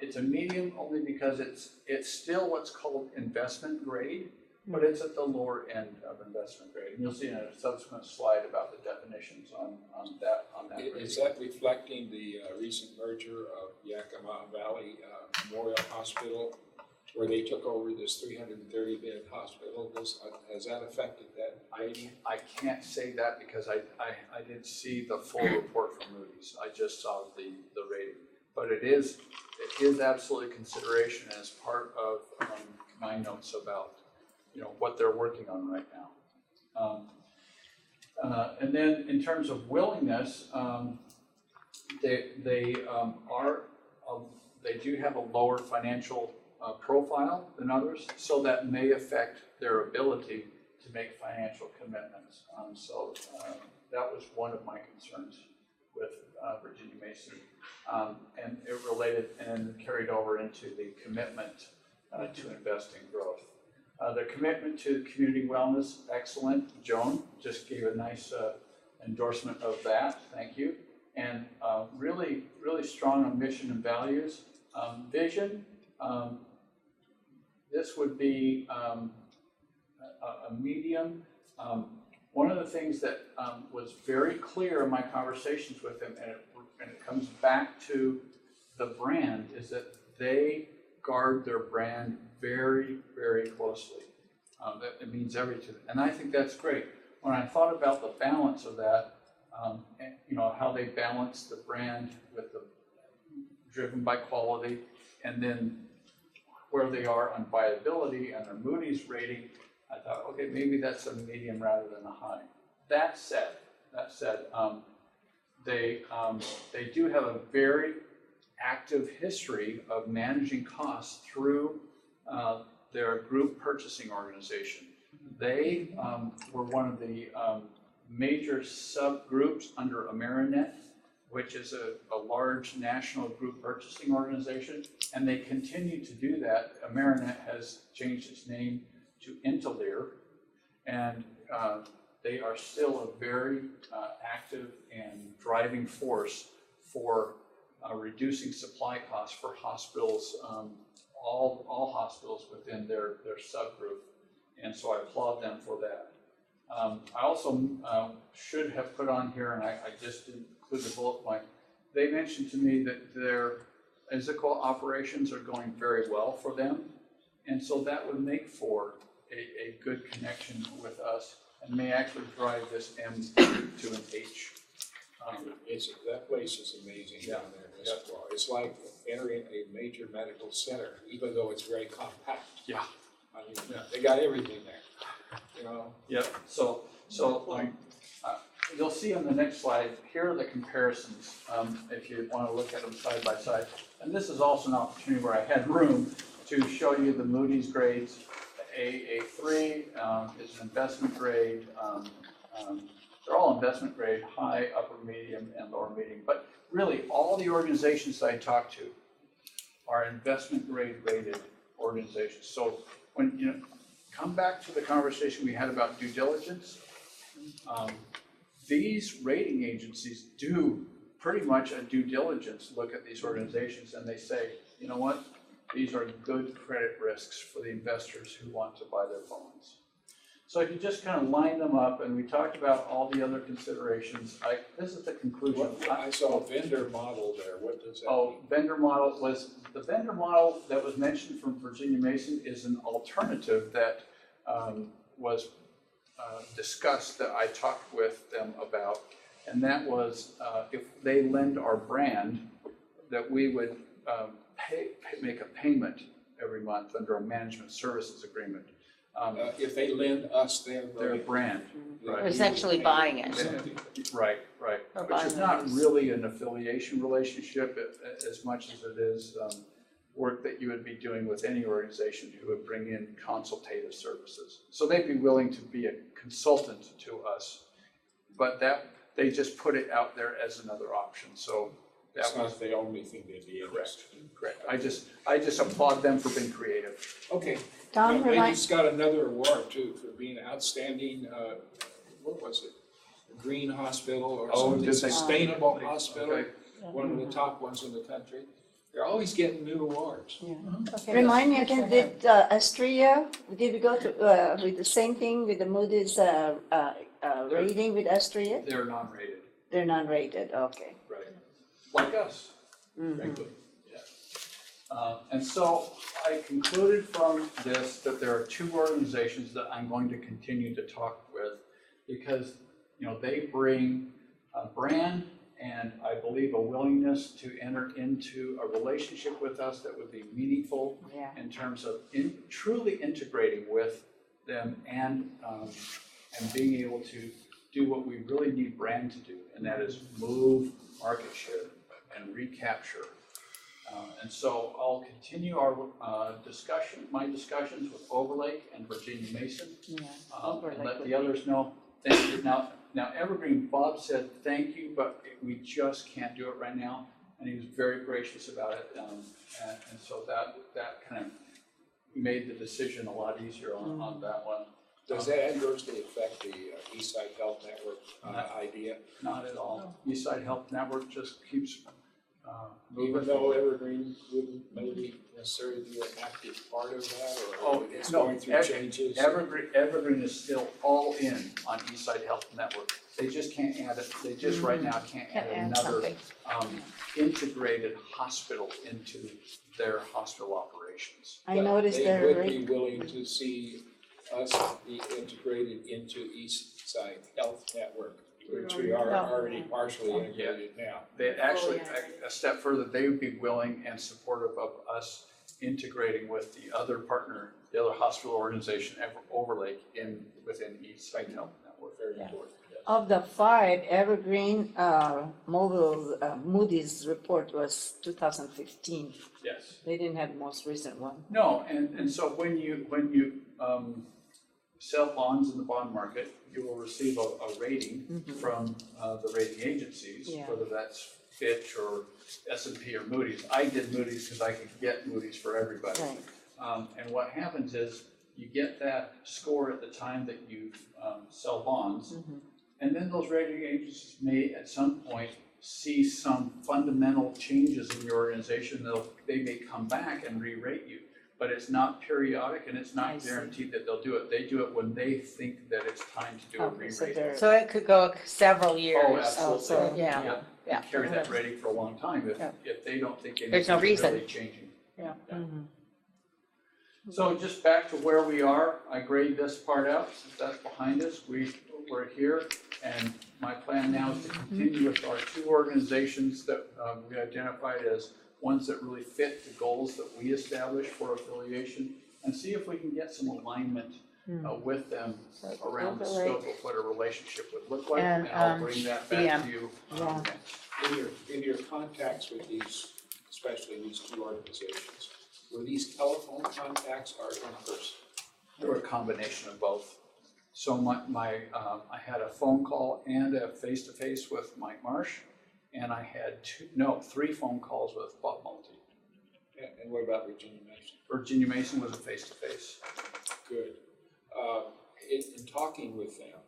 It's a medium only because it's still what's called investment grade, but it's at the lower end of investment grade. And you'll see in a subsequent slide about the definitions on that rating. Is that reflecting the recent merger of Yakima Valley Memorial Hospital, where they took over this 330-bed hospital? Has that affected that rating? I can't say that because I didn't see the full report from Moody's. I just saw the rating. But it is absolutely consideration as part of my notes about what they're working on right now. And then in terms of willingness, they do have a lower financial profile than others, so that may affect their ability to make financial commitments. So that was one of my concerns with Virginia Mason, and it related and carried over into the commitment to invest in growth. Their commitment to community wellness, excellent. Joan just gave a nice endorsement of that. Thank you. And really, really strong on mission and values. Vision. This would be a medium. One of the things that was very clear in my conversations with them, and it comes back to the brand, is that they guard their brand very, very closely. That it means everything, and I think that's great. When I thought about the balance of that, and, how they balance the brand with the driven by quality, and then where they are on viability and their Moody's rating, I thought, okay, maybe that's a medium rather than a high. That said, they do have a very active history of managing costs through their group purchasing organization. They were one of the major subgroups under Amerinet, which is a large national group purchasing organization, and they continue to do that. Amerinet has changed its name to Intelear, and they are still a very active and driving force for reducing supply costs for hospitals, all hospitals within their subgroup, and so I applaud them for that. I also should have put on here, and I just didn't include the bullet point, they mentioned to me that their physical operations are going very well for them, and so that would make for a good connection with us and may actually drive this M to an H. That place is amazing down there in Esquire. It's like entering a major medical center, even though it's very compact. Yeah. I mean, they got everything there, Yep. So you'll see on the next slide, here are the comparisons, if you want to look at them side by side. And this is also an opportunity where I had room to show you the Moody's grades. AA3 is an investment grade. They're all investment grade, high, upper medium, and lower medium. But really, all the organizations that I talked to are investment grade rated organizations. So when come back to the conversation we had about due diligence, These rating agencies do pretty much a due diligence look at these organizations and they say, you know what? These are good credit risks for the investors who want to buy their bonds. So if you just kind of line them up, and we talked about all the other considerations, this is the conclusion. I saw a vendor model there, what does that Oh, mean? vendor model the vendor model that was mentioned from Virginia Mason is an alternative that was discussed that I talked with them about. And that was if they lend our brand, that we would make a payment every month under a management services agreement. If they lend us Their brand, right. Essentially buying it. Right. Or Which buying is not those. really an affiliation relationship as much as it is work that you would be doing with any organization who would bring in consultative services. So they'd be willing to be a consultant to us, but they just put it out there as another option. So that That's was not the only thing they'd be interested in. correct. I just applaud them for being creative. Okay. Tom, They remind, just got another award too for being outstanding, what was it? Green Hospital or Oh, something, did they? sustainable hospital, Okay. one of the top ones in the country. They're always getting new awards. remind me again, did Astria, did we go to, with the same thing with the Moody's rating with Astria? They're non-rated, They're non-rated, okay. right? Like us. Frankly, yeah. And so I concluded from this that there are two organizations that I'm going to continue to talk with because, you know, they bring a brand and I believe a willingness to enter into a relationship with us that would be meaningful Yeah. in terms of truly integrating with them and being able to do what we really need brand to do, and that is move market share and recapture. And so I'll continue our my discussions with Overlake and Virginia Mason, and let the others know. Thank you. Now Evergreen, Bob said thank you, but we just can't do it right now, and he was very gracious about it. And so that kind of made the decision a lot easier on that one. Does that adversely affect the Eastside Health Network idea? Not at all. Eastside Health Network just keeps moving. Even though Evergreen wouldn't maybe necessarily be an active part of that, or it's no, going through changes? Evergreen is still all in on Eastside Health Network. They just can't add it, they just right now can't add another integrated hospital into their hospital operations. I noticed they're They would very, be willing to see us be integrated into Eastside Health Network, which we are already partially integrated now. They actually, a step further, they would be willing and supportive of us integrating with the other partner, the other hospital organization, Overlake, within Eastside Health Network. Very important. of the five, Evergreen, Moody's report was 2015. Yes. They didn't have the most recent one. No, and so when you sell bonds in the bond market, you will receive a rating from the rating agencies, Yeah. whether that's Fitch or S&P or Moody's. I did Moody's because I could get Moody's for everybody. Right. And what happens is you get that score at the time that you sell bonds, and then those rating agencies may at some point see some fundamental changes in your organization. They may come back and re-rate you, but it's not periodic and it's I not see. guaranteed that they'll do it. They do it when they think that it's time to do a Okay, so re-rate. they're, So it could go several years. Oh, absolutely. so- Yeah. You Yeah. carry that rating for a long time Yeah. if they don't think There's no anything's reason. really changing. Yeah. So just back to where we are, I grade this part out, since that's behind us, we're here, and my plan now is to continue with our two organizations that we identified as ones that really fit the goals that we established for affiliation, and see if we can get some alignment with them around the scope of what a relationship would look like, And, and I'll bring that back to you. Yeah. Next. In your contacts with these, especially these two organizations, were these telephone contacts or in person? They were a combination of both. So I had a phone call and a face-to-face with Mike Marsh, and I had three phone calls with Bob Multi. And what about Virginia Mason? Virginia Mason was a face-to-face. Good. In talking with them,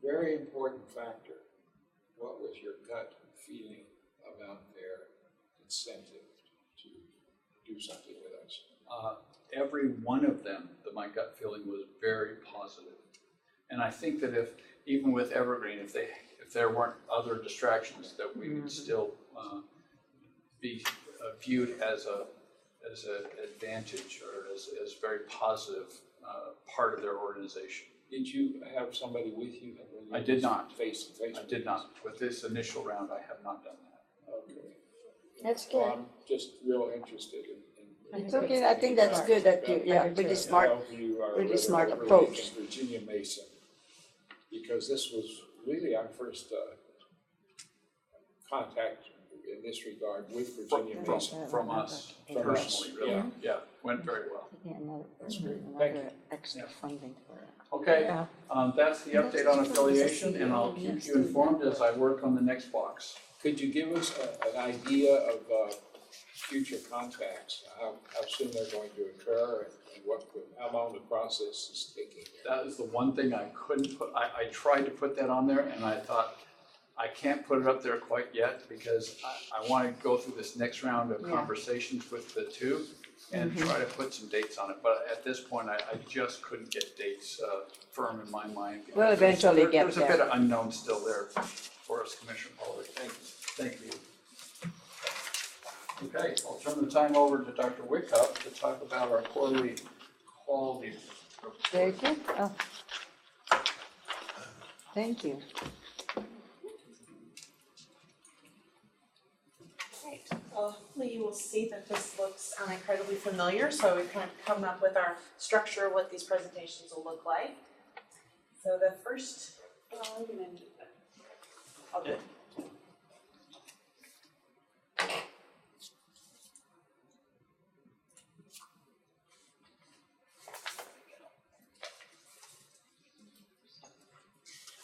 very important factor. What was your gut feeling about their incentive to do something with us? Every one of them, my gut feeling was very positive. And I think that even with Evergreen, if there weren't other distractions, that we would still be viewed as an advantage or as very positive part of their organization. Did you have somebody with you? I did not. Face to face? I did not. With this initial round, I have not done that. Okay. That's Well, good. I'm just real interested in. It's okay, I think that's good that you, yeah, really smart. I hope you are really smart really approach. in Virginia Mason, because this was really our first contact in this regard with Virginia Mason. From us, From us, personally, really. yeah. Yeah, went very well. That's great. Thank you. Extra funding for it. Okay, Yeah. That's the update on affiliation, and I'll keep you informed as I work on the next box. Could you give us an idea of future contacts, how soon they're going to occur, and how long the process is taking? That is the one thing I couldn't put, I tried to put that on there, and I thought, I can't put it up there quite yet, because I want to go through this next round of Yeah. conversations with the two, and try to put some dates on it, but at this point, I just couldn't get dates firm in my mind. because We'll eventually get There's a there. bit of unknown still there for us, Commissioner Pollock. Thank you. Okay, I'll turn the time over to Dr. Wickup to talk about our quarterly quality report. Very good. Oh. Thank you. Right, well, hopefully you will see that this looks incredibly familiar, so we've kind of come up with our structure of what these presentations will look like. So the first, I'm gonna do that. I'll do it.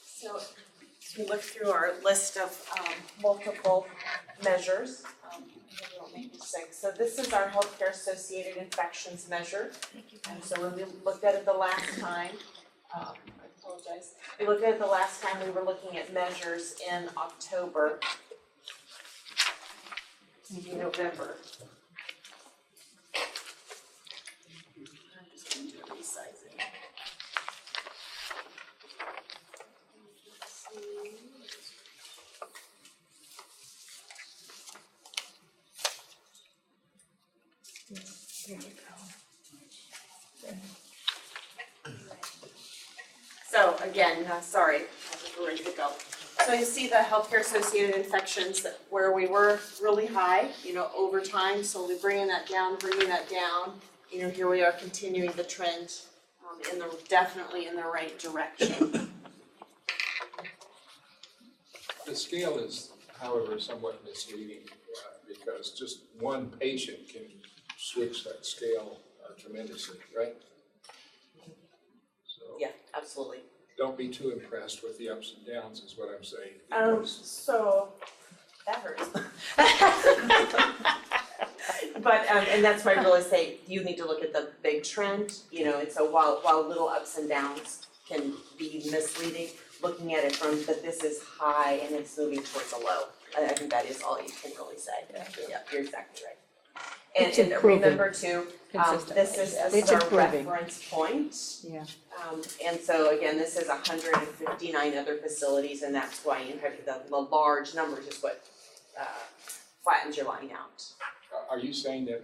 So we look through our list of multiple measures. Maybe I'll make this six. So this is our healthcare associated infections measure. And so when we looked at it the last time, I apologize. We looked at it the last time, we were looking at measures in October, maybe November. I'm just going to resize it. So again, sorry, we're ready to go. So you see the healthcare associated infections where we were really high, over time, slowly bringing that down. Here we are continuing the trend definitely in the right direction. The scale is, however, somewhat misleading, because just one patient can switch that scale tremendously, right? So Yeah, absolutely. don't be too impressed with the ups and downs, is what I'm saying. So that hurts. But and that's why I really say you need to look at the big trend. And so while little ups and downs can be misleading, looking at it but this is high and it's moving towards a low. I think that is all you can really say. Yeah, you're exactly right. It's And improving remember too, this is It's our improving. reference point. Yeah. And so again, this is 159 other facilities, and that's why you have the large numbers is what flattens your line out. Are you saying that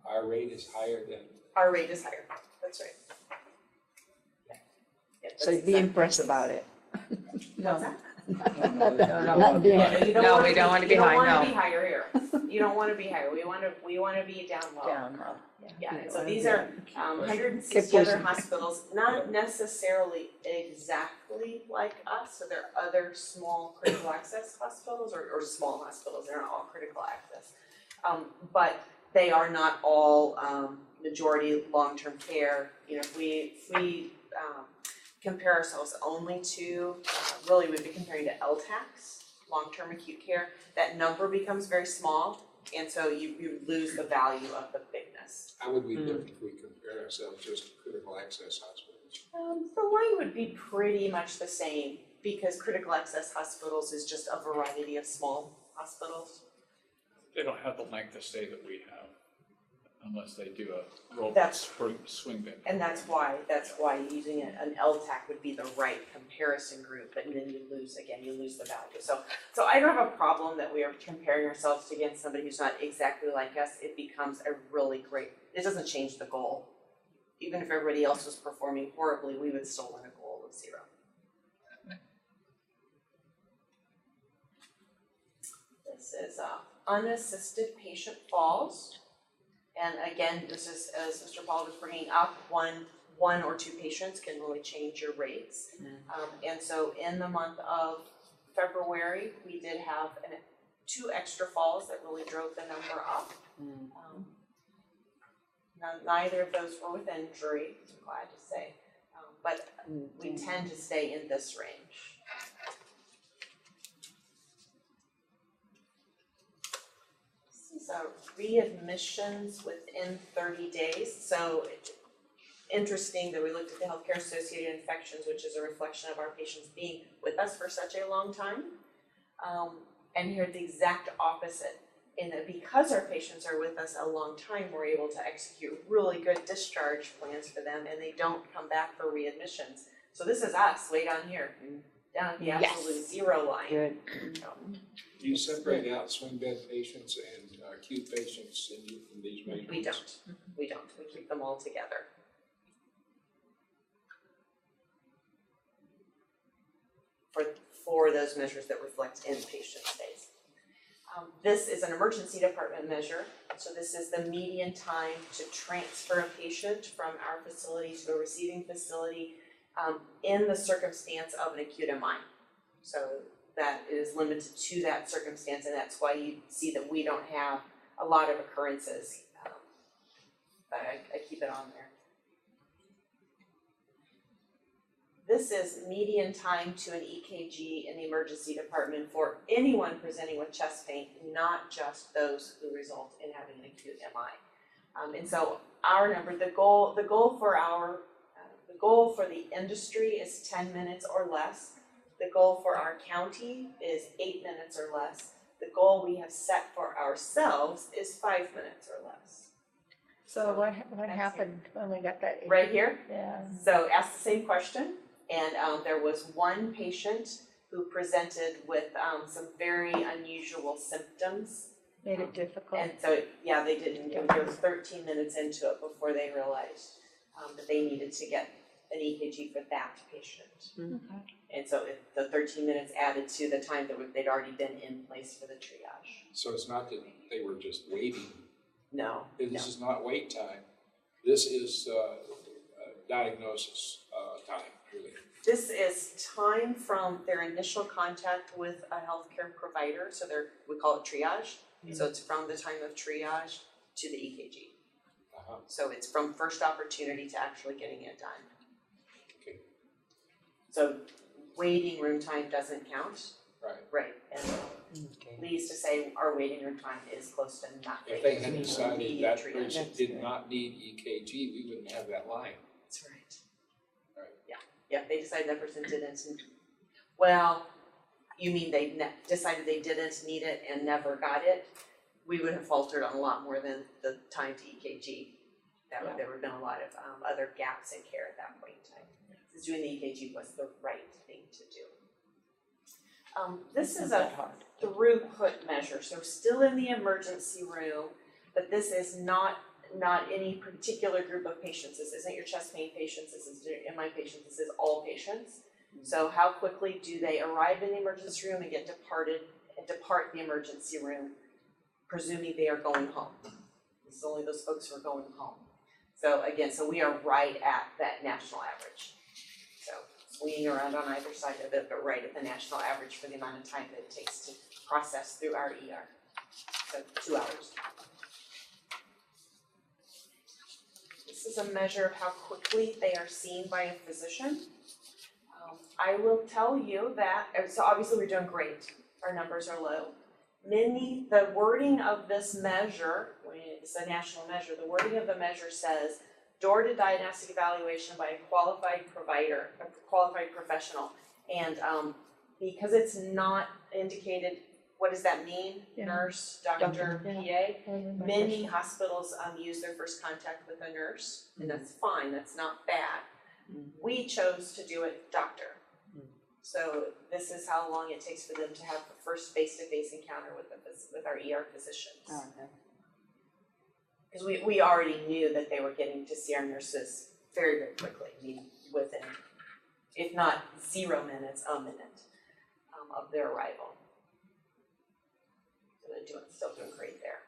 our rate is higher than? Our rate is higher, that's right. Yeah, So that's be exactly- impressed about it. What's that? Not being. You don't No, wanna we don't wanna be You high, don't no. wanna be higher here. You don't wanna be higher. We wanna be down low. Down low. Yeah, You and so wanna these be- are 160 Keep other pushing. hospitals, not necessarily exactly like us, so there are other small critical access hospitals or small hospitals, they're not all critical access. But they are not all majority long-term care. If we compare ourselves only to, really we'd be comparing to LTACs, long-term acute care, that number becomes very small, and so you lose the value of the bigness. How would we look if we compare ourselves just to critical access hospitals? The line would be pretty much the same because critical access hospitals is just a variety of small hospitals. They don't have the length of stay that we have unless they do a robust That's- swing bed. And that's why using an LTAC would be the right comparison group, but then you lose the value. So I don't have a problem that we are comparing ourselves against somebody who's not exactly like us. It becomes a really great, it doesn't change the goal. Even if everybody else was performing horribly, we would still win a goal of 0. This is unassisted patient falls. And again, this is, as Mr. Paul was bringing up, one or 2 patients can really change your rates. And so in the month of February, we did have 2 extra falls that really drove the number up. Now, neither of those were with injury, I'm glad to say, but we tend to stay in this range. So readmissions within 30 days. So interesting that we looked at the healthcare associated infections, which is a reflection of our patients being with us for such a long time. And here the exact opposite, in that because our patients are with us a long time, we're able to execute really good discharge plans for them and they don't come back for readmissions. So this is us way down here, down at the absolute 0 line. Good. Do you separate out swing bed patients and acute patients in these measurements? We don't, we keep them all together. For those measures that reflect inpatient stays. This is an emergency department measure, so this is the median time to transfer a patient from our facility to a receiving facility in the circumstance of an acute MI. So that is limited to that circumstance, and that's why you see that we don't have a lot of occurrences, but I keep it on there. This is median time to an EKG in the emergency department for anyone presenting with chest pain, not just those who result in having an acute MI. And so our number, the goal for the industry is 10 minutes or less. The goal for our county is 8 minutes or less. The goal we have set for ourselves is 5 minutes or less. So what happened when we got that? Right here? Yeah. So ask the same question, and there was one patient who presented with some very unusual symptoms. Made it difficult. And so, yeah, they didn't, it was 13 minutes into it before they realized that they needed to get an EKG for that patient. And so the 13 minutes added to the time that they'd already been in place for the triage. So it's not that they were just waiting. No. This is not wait time. This is diagnosis time, really. This is time from their initial contact with a healthcare provider, so we call it triage. So it's from the time of triage to the EKG. So it's from first opportunity to actually getting it done. Okay. So waiting room time doesn't count. Right. Right, and we used to say our waiting room time is close to nothing. If they had decided Immediate that triage. patient did not need EKG, we wouldn't have that line. That's right. Right. Yeah, they decided that person didn't, well, you mean they decided they didn't need it and never got it? We would have faltered on a lot more than the time to EKG. There would have been a lot of other gaps in care at that point in time. Because doing the EKG was the right thing to do. This is a throughput measure, so still in the emergency room, but this is not any particular group of patients. This isn't your chest pain patients, this is your MI patients, this is all patients. So how quickly do they arrive in the emergency room and depart the emergency room, presuming they are going home? This is only those folks who are going home. So again, we are right at that national average. So swinging around on either side of it, but right at the national average for the amount of time that it takes to process through our ER. So 2 hours. This is a measure of how quickly they are seen by a physician. I will tell you that, so obviously we're doing great. Our numbers are low. The wording of this measure, it's a national measure, the wording of the measure says door to diagnostic evaluation by a qualified provider, a qualified professional. And because it's not indicated, what does that mean? Yeah. Nurse, doctor, PA? Many hospitals use their first contact with a nurse, and that's fine, that's not bad. We chose to do it doctor. So this is how long it takes for them to have the first face-to-face encounter with our ER physicians. Oh, okay. Because we already knew that they were getting to see our nurses very, very quickly, I mean, within, if not 0 minutes, a minute of their arrival. So they're still doing great there.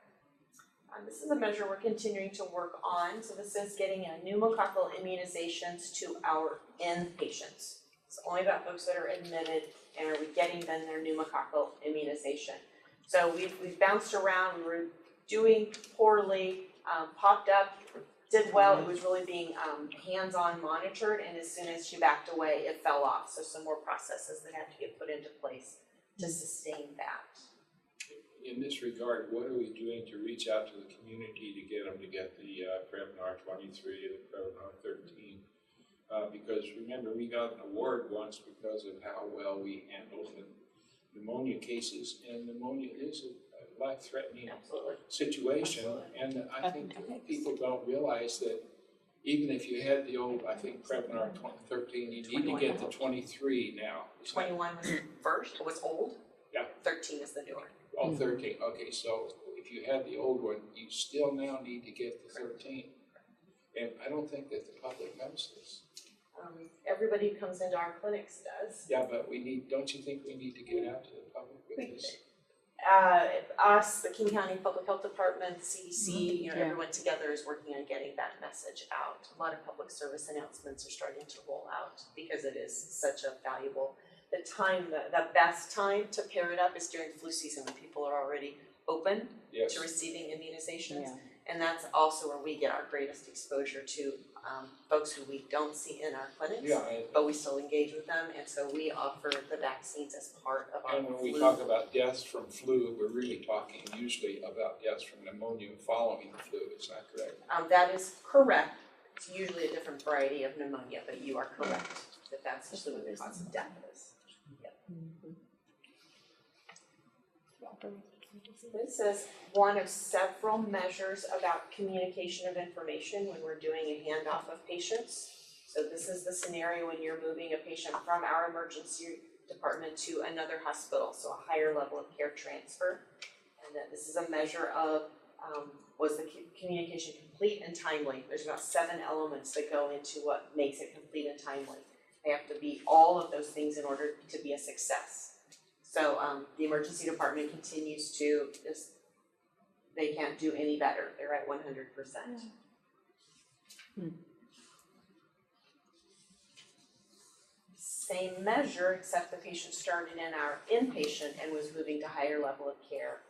This is a measure we're continuing to work on. So this is getting pneumococcal immunizations to our inpatients. It's only about folks that are admitted, and are we getting them their pneumococcal immunization? So we've bounced around. We were doing poorly, popped up, did well. It was really being hands-on monitored, and as soon as she backed away, it fell off. So some more processes that had to get put into place to sustain that. In this regard, what are we doing to reach out to the community to get them to get the Prevnar 23 and the Prevnar 13? Because remember, we got an award once because of how well we handled the pneumonia cases, and pneumonia is a life-threatening Absolutely. situation. And I think people don't realize that even if you had the old, I think Prevnar 13, you need to get the 23 now. 21 was first, was old. Yeah. 13 is the newer. Oh, 13, okay, so if you had the old one, you still now need to get the 13. And I don't think that the public knows this. Everybody who comes into our clinics does. Yeah, but don't you think we need to get out to the public with this? Us, the King County Public Health Department, CDC, Yeah. everyone together is working on getting that message out. A lot of public service announcements are starting to roll out because it is such a valuable, the best time to pair it up is during flu season when people are already open Yes. to receiving immunizations. Yeah. And that's also where we get our greatest exposure to folks who we don't see in our clinics. Yeah, But we still engage with them, and so we offer the vaccines as part of our and when we flu. talk about deaths from flu, we're really talking usually about deaths from pneumonia following the flu, is that correct? That is correct. It's usually a different variety of pneumonia, but you are correct that that's usually what the cause of death is. This is one of several measures about communication of information when we're doing a handoff of patients. So this is the scenario when you're moving a patient from our emergency department to another hospital, so a higher level of care transfer. And that this is a measure of, was the communication complete and timely? There's about 7 elements that go into what makes it complete and timely. They have to be all of those things in order to be a success. So the emergency department continues to they can't do any better. They're at 100%. Same measure, except the patient started in our inpatient and was moving to higher level of care.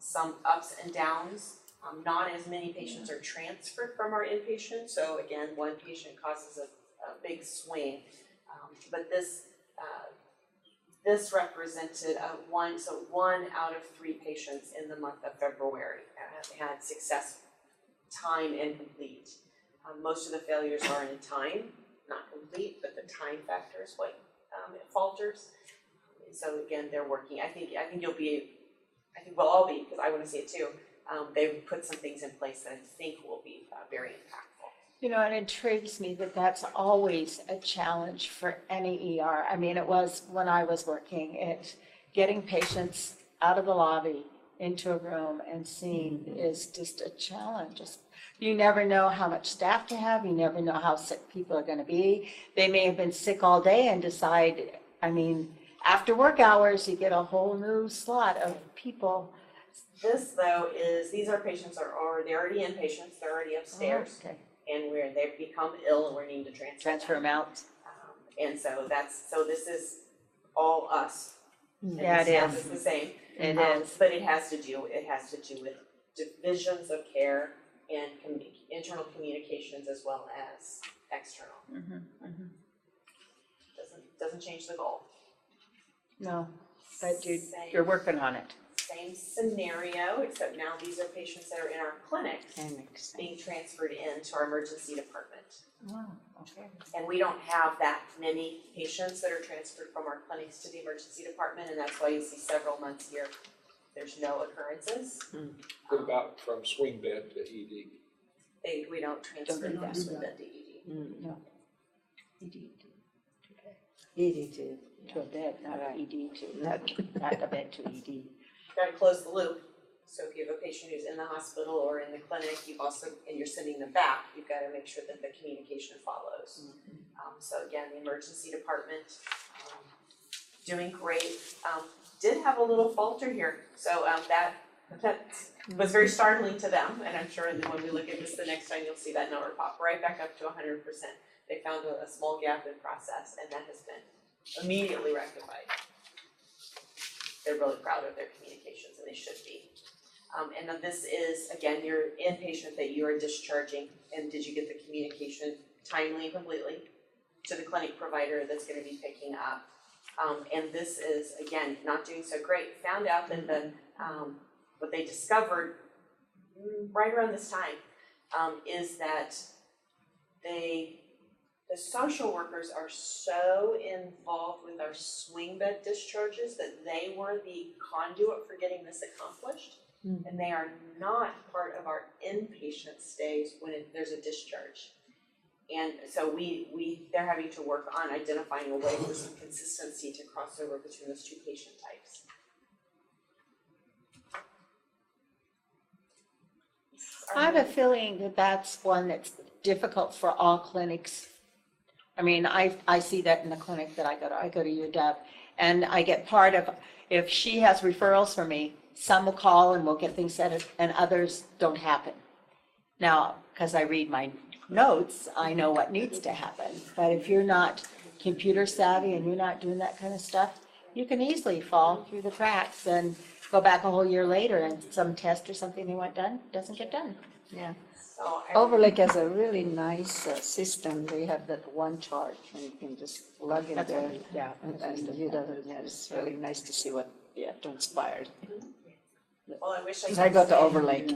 Some ups and downs. Not as many patients are transferred from our inpatient. So again, one patient causes a big swing. But this represented one out of 3 patients in the month of February had success, time, and complete. Most of the failures are in time, not complete, but the time factor is what it falters. So again, they're working. I think we'll all be, because I want to see it too. They've put some things in place that I think will be very impactful. You know, it intrigues me that that's always a challenge for any ER. I mean, it was when I was working, getting patients out of the lobby into a room and seeing is just a challenge. You never know how much staff to have, you never know how sick people are gonna be. They may have been sick all day and decide, after work hours, you get a whole new slot of people. This though these are patients they're already inpatients, they're already upstairs. Okay. And they've become ill and we're needing to transfer Them out. And so this is all us. And Yeah, it the staff is. is the same. It is. But it has to do with divisions of care and internal communications as well as external. Doesn't change the goal. No, but Same. you're working on it. Same scenario, except now these are patients that are in our clinics being transferred into our emergency department. Wow, okay. And we don't have that many patients that are transferred from our clinics to the emergency department, and that's why you see several months here, there's no occurrences. What about from swing bed to ED? We don't transfer do that. from swim bed to ED. No. ED to, To a bed, not Right. ED to, not a bed to ED. Gotta close the loop. So if you have a patient who's in the hospital or in the clinic, you've also, and you're sending them back, you've gotta make sure that the communication follows. So again, the emergency department, doing great. Did have a little falter here, so that was very startling to them, and I'm sure that when we look at this the next time, you'll see that number pop right back up to 100%. They found a small gap in process, and that has been immediately rectified. They're really proud of their communications, and they should be. And then this is, again, your inpatient that you are discharging, and did you get the communication timely and completely to the clinic provider that's gonna be picking up? And this is, again, not doing so great. Found out that what they discovered right around this time is that the social workers are so involved with our swing bed discharges that they were the conduit for getting this accomplished. And they are not part of our inpatient stays when there's a discharge. And so they're having to work on identifying a way for some consistency to cross over between those two patient types. I have a feeling that that's one that's difficult for all clinics. I mean, I see that in the clinic that I go to UW, and I get part of, if she has referrals for me, some will call and we'll get things set, and others don't happen. Now, because I read my notes, I know what needs to happen, but if you're not computer savvy and you're not doing that kind of stuff, you can easily fall through the cracks and go back a whole year later and some test or something they want done doesn't get done. yeah. So Overlake has a really nice system. They have that one chart and you can just plug in That's there. what, yeah. And you doesn't, yeah, it's really nice to see what transpired. well, I wish I Because could I go to say- Overlake.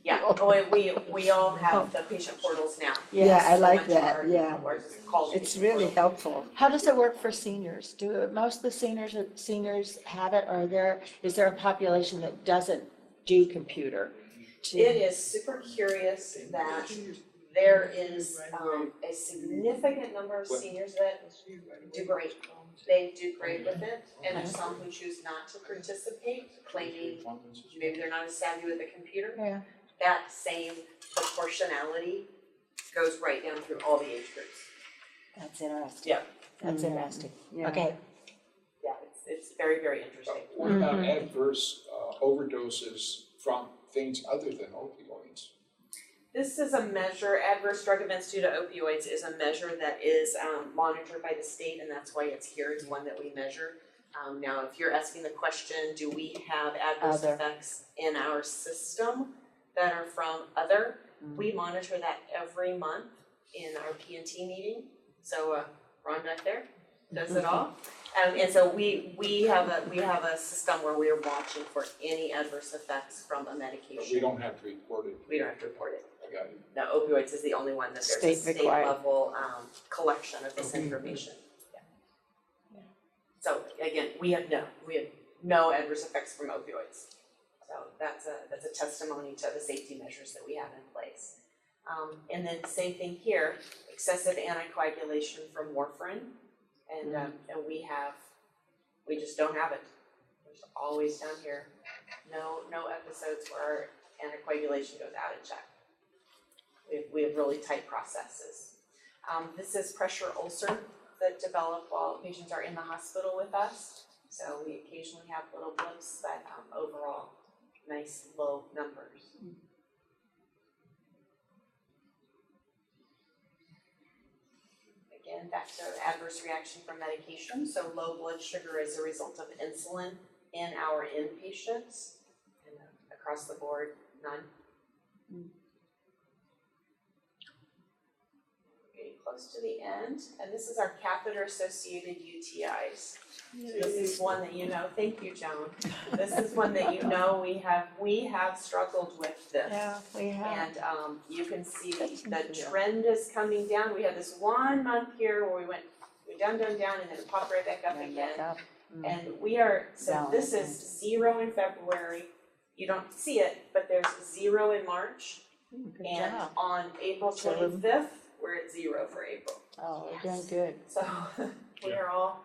Yeah, oh, we all have the patient portals now. Yeah, I So like much that, our- yeah. ours is called It's patient really portal. helpful. How does it work for seniors? Do most of the seniors have it, or is there a population that doesn't do computer? It is super curious that there is a significant number of seniors that do great. They do great with it, and there's some who choose not to participate, claiming maybe they're not as savvy with the computer. Yeah. That same proportionality goes right down through all the age groups. That's interesting. Yeah. That's interesting. Yeah. Okay, Yeah, it's very, very interesting. What about adverse overdoses from things other than opioids? This is a measure, adverse drug events due to opioids is a measure that is monitored by the state, and that's why it's here, it's one that we measure. Now, if you're asking the question, do we have adverse Other. effects in our system that are from other? We monitor that every month in our P&T meeting, so Ron back there does it all. And so we have a system where we are watching for any adverse effects from a medication. But we don't have to report it. We don't have to report it. I got it. No, opioids is the only one that there's a State state required. level collection of this information. Yeah. So again, we have no adverse effects from opioids. So that's a testimony to the safety measures that we have in place. And then same thing here, excessive anticoagulation from warfarin. And we just don't have it. There's always down here, no episodes where our anticoagulation goes out of check. We have really tight processes. This is pressure ulcer that develop while patients are in the hospital with us. So we occasionally have little blips, but overall, nice low numbers. Again, back to adverse reaction from medication. So low blood sugar is a result of insulin in our inpatients. And across the board, none. Getting close close to the end, and this is our catheter-associated UTIs. This is one that you know, thank you, Joan. This is one that you know we have struggled with this. Yeah, we have. And you can see the trend is coming down. We had this 1 month here where we went down, and then it popped right back up again. And we are, so Down, this is 0 in February. You don't see it, but there's 0 in March. And job. on April So- 25th, we're at 0 for April. Oh, we're doing good. So we are all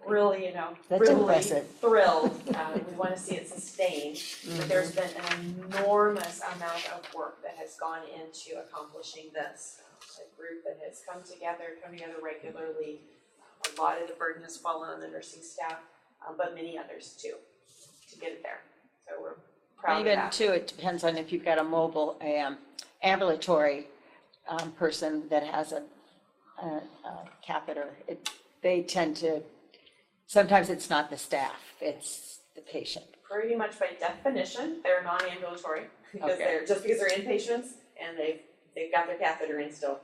really, you know, That's really impressive. thrilled. We want to see it sustained. But there's been an enormous amount of work that has gone into accomplishing this. A group that has come together regularly. A lot of the burden has fallen on the nursing staff, but many others too, to get it there. So we're proud of Even that. too, it depends on if you've got a mobile, ambulatory person that has a catheter. They tend to, sometimes it's not the staff, it's the patient. Pretty much by definition, they're non-ambulatory because Okay. because they're inpatients and they've got their catheter in still.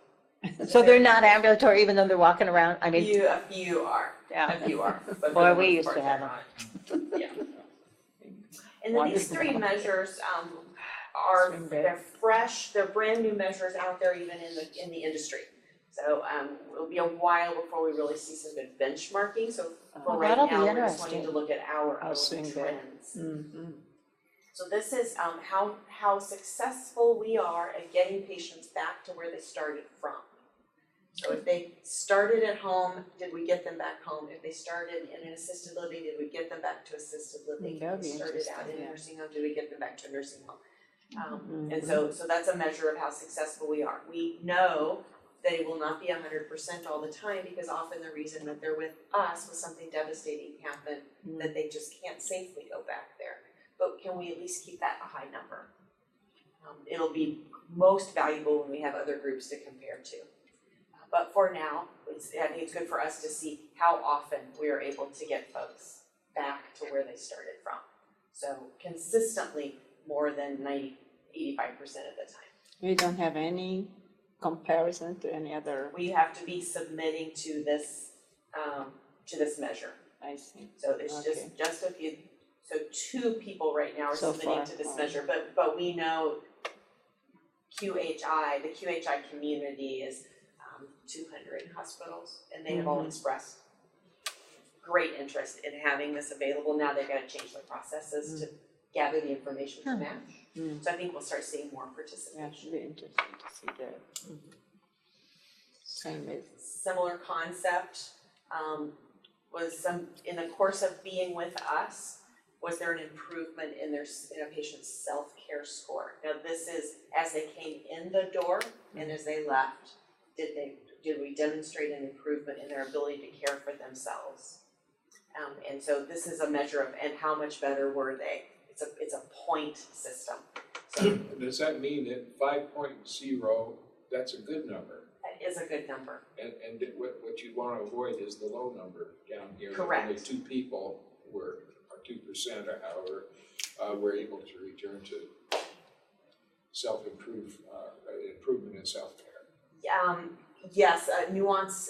So they're not ambulatory even though they're walking around? I mean, A few are, yeah. a few are, but for Boy, the we most used part, to have they're not. Yeah. And then these three measures are, Swing bed. they're fresh, they're brand new measures out there even in the industry. So it'll be a while before we really see some good benchmarking, so for right that'll be now, we're just wanting to interesting. look at our own swing bed. trends. Mm-hmm. So this is how successful we are at getting patients back to where they started from. So if they started at home, did we get them back home? If they started in an assisted living, did we get them back to assisted living? That would If be they started out in interesting, a yeah. nursing home, did we get them back to a nursing home? And so that's a measure of how successful we are. We know that it will not be 100% all the time because often the reason that they're with us was something devastating happened that they just can't safely go back there. But can we at least keep that a high number? It'll be most valuable when we have other groups to compare to. But for now, I think it's good for us to see how often we are able to get folks back to where they started from. So consistently more than 85% of the time. We don't have any comparison to any other, We have to be submitting to this measure. I see. So it's Okay. just a few, so 2 people right now are So submitting far, to this oh. measure, but we know QHI, the QHI community is 200 hospitals, and they have all expressed great interest in having this available. Now they've got to change their processes to gather the information to match. So I think we'll start seeing more Yeah, participation. should be interesting to see that. Same as, Similar concept, was in the course of being with us, was there an improvement in a patient's self-care score? Now this is as they came in the door and as they left, did we demonstrate an improvement in their ability to care for themselves? And so this is a measure of, and how much better were they? It's a point system. So Does that mean that 5.0, that's a good number? that is a good number. And what you want to avoid is the low number down here. Correct. Only 2 people or 2% or however, were able to return to improvement in self-care. Yes, nuance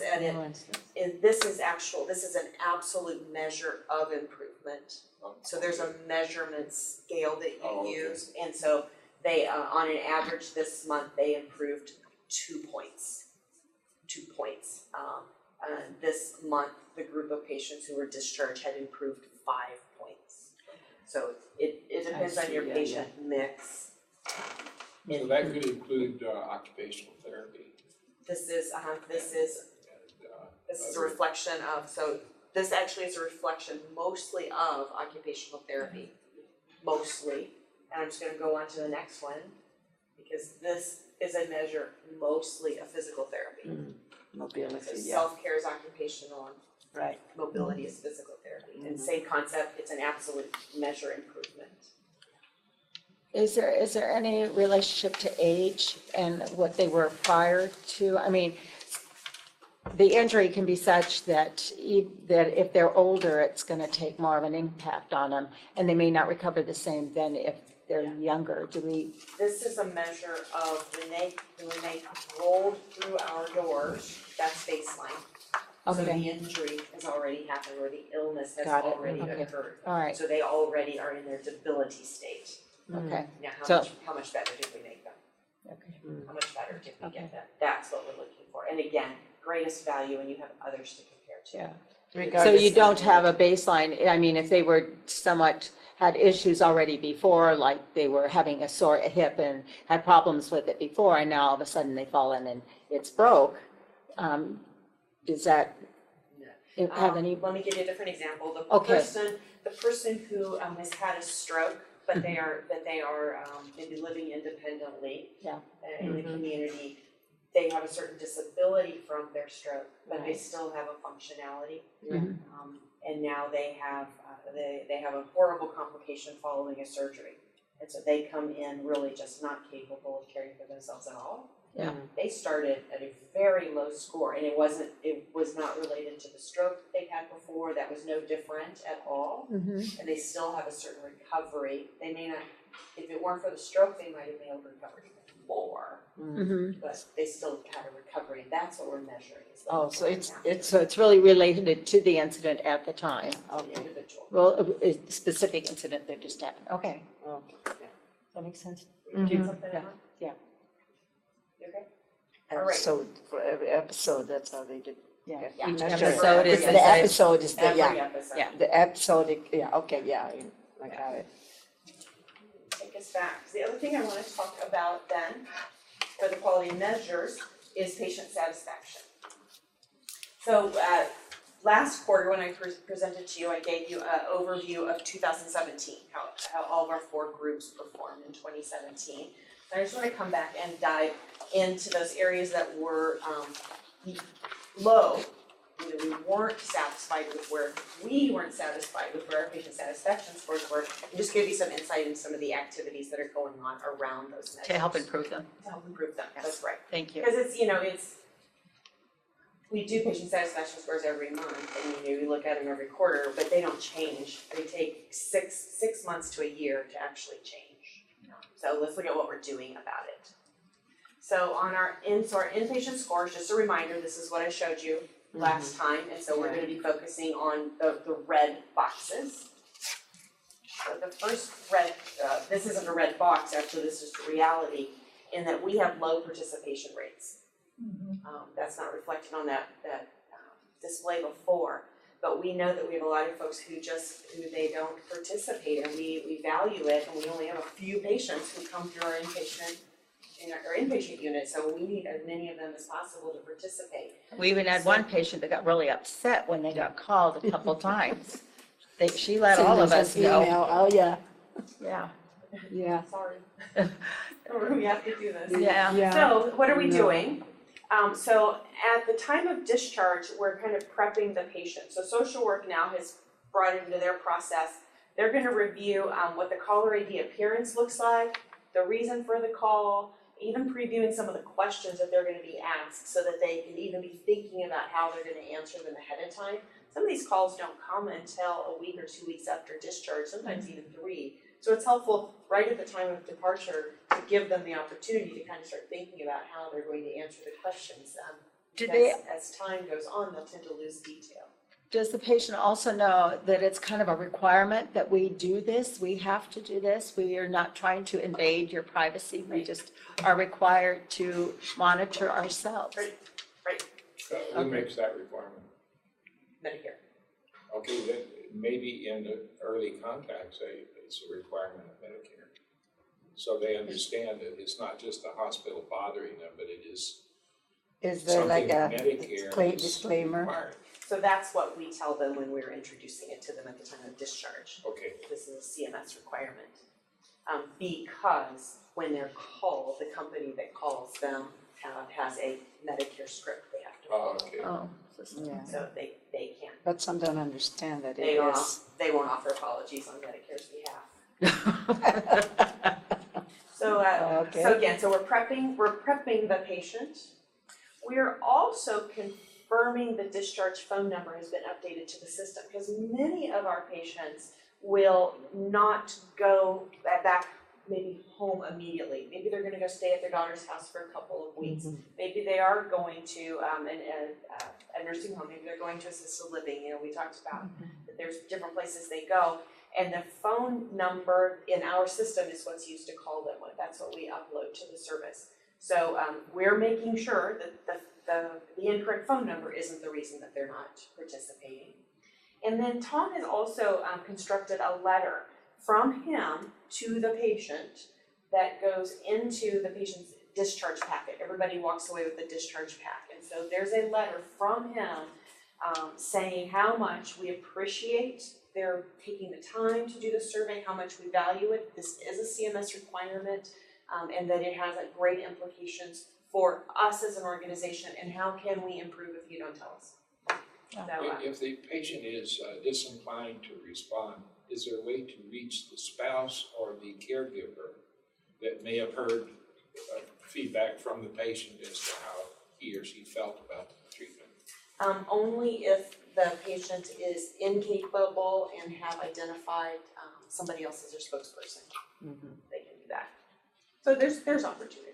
edit. nuances. This is an absolute measure of improvement. So there's a measurement scale that you Oh, okay. use, and so they, on an average this month, they improved 2 points. 2 points. This month, the group of patients who were discharged had improved 5 points. So it depends on see, your yeah, patient mix. So that could include occupational therapy. This is And, a reflection of, so this actually is a reflection mostly of occupational therapy, mostly. And I'm just gonna go on to the next one, because this is a measure mostly of physical therapy. Mobility, So yeah, self-care is occupational and right. mobility is physical therapy. And same concept, it's an absolute measure improvement. Is there any relationship to age and what they were prior to? I mean, the injury can be such that if they're older, it's going to take more of an impact on them, and they may not recover the same than if they're Yeah. younger? Do we, This is a measure of when they rolled through our doors, that's baseline. So the okay, injury has already happened or the illness has Got it. already Okay. occurred. all right, So they already are in their debility state. okay, Now, So- how much better did we make them? okay. How much better did we Okay. get them? That's what we're looking for. And again, greatest value when you have others to compare to. Yeah. So Regardless you of don't age. have a baseline, I mean, if they were somewhat, had issues already before, like they were having a sore hip and had problems with it before, and now all of a sudden they fall in and it's broke, does that have any? Let me give you a different example. Okay. The person who has had a stroke, but they are maybe living independently. Yeah. In the community, they have a certain disability from their stroke, but they Right. still have a functionality. Mhm. And now they have a horrible complication following a surgery. And so they come in really just not capable of caring for themselves at all. Yeah. They started at a very low score, and it was not related to the stroke that they had before. That was no different at all. Mhm. And they still have a certain recovery. They may not, if it weren't for the stroke, they might have been able to recover even more, Mhm. but they still had a recovery, and that's what we're measuring. Is the Oh, so It's really related to the incident at the time. the individual. Well, a specific incident that just happened. Okay. Okay. That makes sense. You get Mhm. something, Yeah. Emma? Yeah. You okay? All right. Episode, for every episode, that's how they did. Yeah. Yeah. Each Measure episode it. is The the same. episode is the, Every yeah, episode. Yeah. the episode, yeah, okay, yeah, I got it. Take us back. The other thing I want to talk about then, for the quality measures, is patient satisfaction. So, last quarter, when I presented to you, I gave you an overview of 2017, how all of our 4 groups performed in 2017. And I just want to come back and dive into those areas that were low. You know, we weren't satisfied with where our patient satisfaction scores were, and just give you some insight into some of the activities that are going on around those measures. To help improve them. To help improve them, that's right. Thank you. Because we do patient satisfaction scores every month, and we look at them every quarter, but they don't change. They take six months to a year to actually change. So let's look at what we're doing about it. So our inpatient scores, just a reminder, this is what I showed you last time, and so we're gonna be focusing on the red boxes. So the first red, this isn't a red box, actually, this is the reality, in that we have low participation rates. That's not reflected on that display before, but we know that we have a lot of folks who they don't participate, and we value it, and we only have a few patients who come through our inpatient unit, so we need as many of them as possible to participate. We even had one patient that got really upset when they got called a couple times. She let all of us know. Email, oh, yeah, Yeah. yeah. Sorry. We have to do this. Yeah. Yeah. So what are we No. doing? So at the time of discharge, we're kind of prepping the patient. So social work now has brought into their process. They're gonna review what the caller ID appearance looks like, the reason for the call, even previewing some of the questions that they're gonna be asked so that they can even be thinking about how they're gonna answer them ahead of time. Some of these calls don't come until a week or 2 weeks after discharge, sometimes even 3. So it's helpful right at the time of departure to give them the opportunity to kind of start thinking about how they're going to answer the questions. As time goes on, they'll tend to lose detail. Does the patient also know that it's kind of a requirement that we do this? We have to do this? We are not trying to invade your privacy. We just are required to monitor ourselves. Right. Who makes that requirement? Medicare. Okay, then maybe in the early contacts, it's a requirement of Medicare. So they understand that it's not just the hospital bothering them, but it is Is there like something a Medicare is disclaimer? requiring. So that's what we tell them when we're introducing it to them at the time of discharge. Okay, This is a CMS requirement. Because when they're called, the company that calls them has a Medicare script they have to follow. okay. Oh. Yeah, So they can't, but some don't understand that it they is. won't offer apologies on Medicare's behalf. So Okay. so again, so we're prepping the patient. We're also confirming the discharge phone number has been updated to the system, because many of our patients will not go back maybe home immediately. Maybe they're gonna go stay at their daughter's house for a couple of weeks. Maybe they are going to a nursing home, maybe they're going to assisted living, we talked about that there's different places they go. And the phone number in our system is what's used to call them, that's what we upload to the service. So we're making sure that the incorrect phone number isn't the reason that they're not participating. And then Tom has also constructed a letter from him to the patient that goes into the patient's discharge packet. Everybody walks away with the discharge pack. And so there's a letter from him saying how much we appreciate their taking the time to do the survey, how much we value it. This is a CMS requirement, and that it has great implications for us as an organization, and how can we improve if you don't tell us. So, If the patient is disinclined to respond, is there a way to reach the spouse or the caregiver that may have heard feedback from the patient as to how he or she felt about the treatment? Only if the patient is incapable and have identified somebody else as their spokesperson, they can do that. So there's opportunity.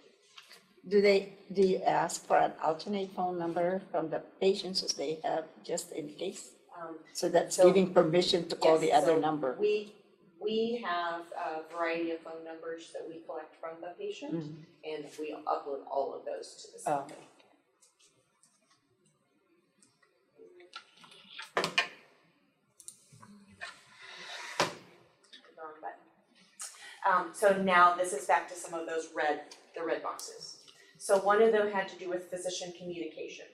Do you ask for an alternate phone number from the patients as they have, just in case? So that's giving permission to call the Yes, other so number? We have a variety of phone numbers that we collect from the patient, and we upload all of those to the system. So now this is back to some of those red boxes. So one of them had to do with physician communication.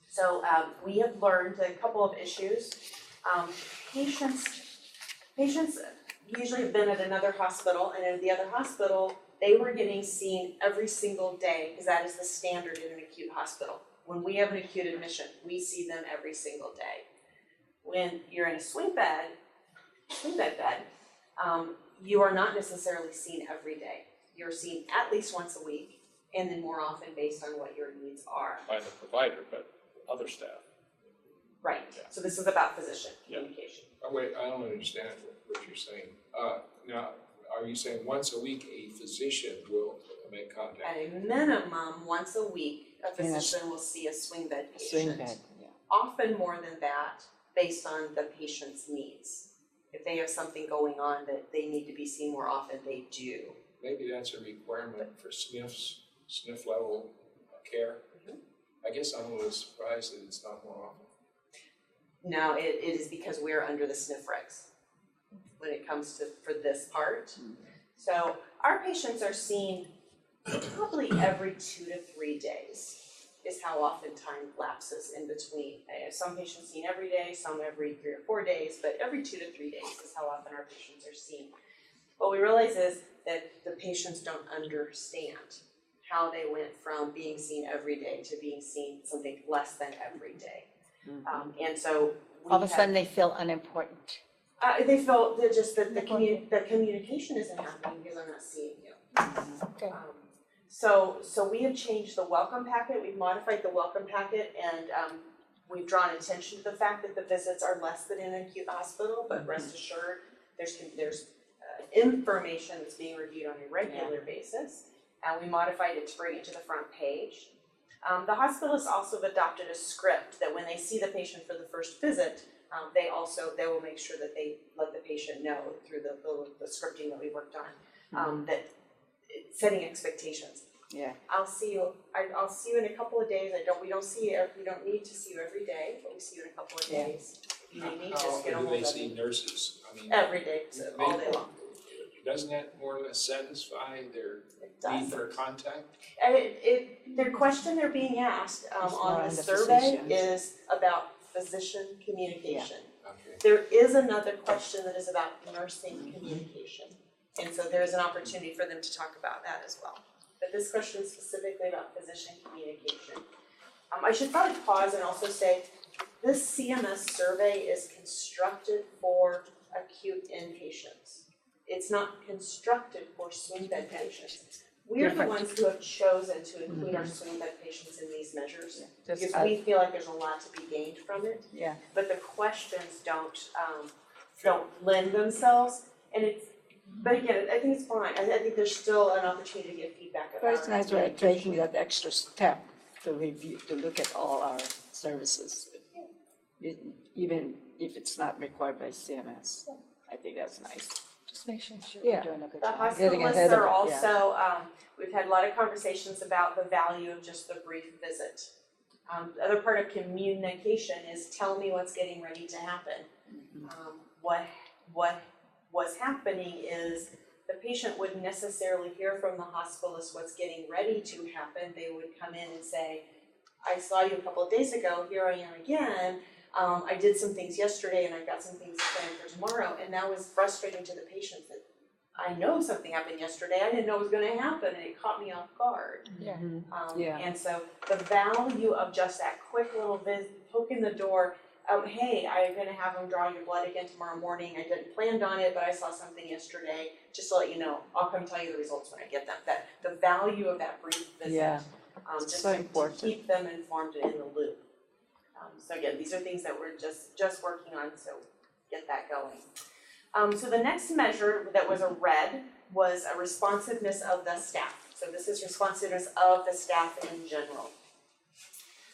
So we have learned a couple of issues. Patients usually have been at another hospital, and at the other hospital, they were getting seen every single day, because that is the standard in an acute hospital. When we have an acute admission, we see them every single day. When you're in a swing bed bed, you are not necessarily seen every day. You're seen at least once a week, and then more often based on what your needs are. By the provider, but other staff. Right, so this is about physician communication. Oh, wait, I don't understand what you're saying. Now, are you saying once a week a physician will make contact? At a minimum, once a week, a physician will see a swing bed patient. Swing bed, yeah. Often more than that, based on the patient's needs. If they have something going on that they need to be seen more often, they do. Maybe that's a requirement for sniff level care. I guess I'm a little surprised that it's not more often. No, it is because we're under the sniff regs when it comes to, for this part. So our patients are seen probably every 2 to 3 days is how often time lapses in between. Some patients seen every day, some every 3 or 4 days, but every 2 to 3 days is how often our patients are seen. What we realize is that the patients don't understand how they went from being seen every day to being seen something less than every day. And so we All of a sudden, they feel unimportant. they feel that just that the communication isn't happening because I'm not seeing you. Okay. So we have changed the welcome packet, we've modified the welcome packet, and we've drawn attention to the fact that the visits are less than in an acute hospital, but rest assured, there's information that's being reviewed on a regular basis, and we modified it to bring it to the front page. The hospitalists also have adopted a script that when they see the patient for the first visit, they will make sure that they let the patient know through the scripting that we worked on, that setting expectations. Yeah. I'll see you in a couple of days. We don't need to see you every day, but we see you in a couple of days. You may need to just get a How hold often of do they see me. nurses? I mean, Every day, all day long. Doesn't that more or less satisfy their It does. need for contact? The question they're being asked more on on the the survey physicians. is about physician communication. Okay. There is another question that is about nursing communication. And so there is an opportunity for them to talk about that as well. But this question is specifically about physician communication. I should probably pause and also say, this CMS survey is constructed for acute inpatients. It's not constructed for swing bed patients. We're the ones who have chosen to include our swing bed patients in these measures because we feel like there's a lot to be gained from it. Yeah. But the questions don't lend themselves, and But again, I think it's fine, I think there's still an opportunity to get feedback about But it. it's nice we're taking that extra step to review, to look at all our services, even if it's not required by CMS. I think that's nice. Just make sure Yeah. you're doing a good The job. hospital Getting lists ahead of are it, yeah. also, we've had a lot of conversations about the value of just the brief visit. The other part of communication is tell me what's getting ready to happen. What's happening is the patient wouldn't necessarily hear from the hospitalist what's getting ready to happen. They would come in and say, I saw you a couple of days ago, here I am again. I did some things yesterday and I've got some things planned for tomorrow. And that was frustrating to the patient that I know something happened yesterday, I didn't know it was gonna happen and it caught me off guard. Yeah. And so the value of just that quick little poke in the door, hey, I'm gonna have them draw your blood again tomorrow morning, I didn't plan on it, but I saw something yesterday, just to let you know, I'll come tell you the results when I get them. That the value of that brief visit. Yeah. Just so to important. keep them informed and in the loop. So again, these are things that we're just working on, so get that going. So the next measure that was a red was a responsiveness of the staff. So this is responsiveness of the staff in general.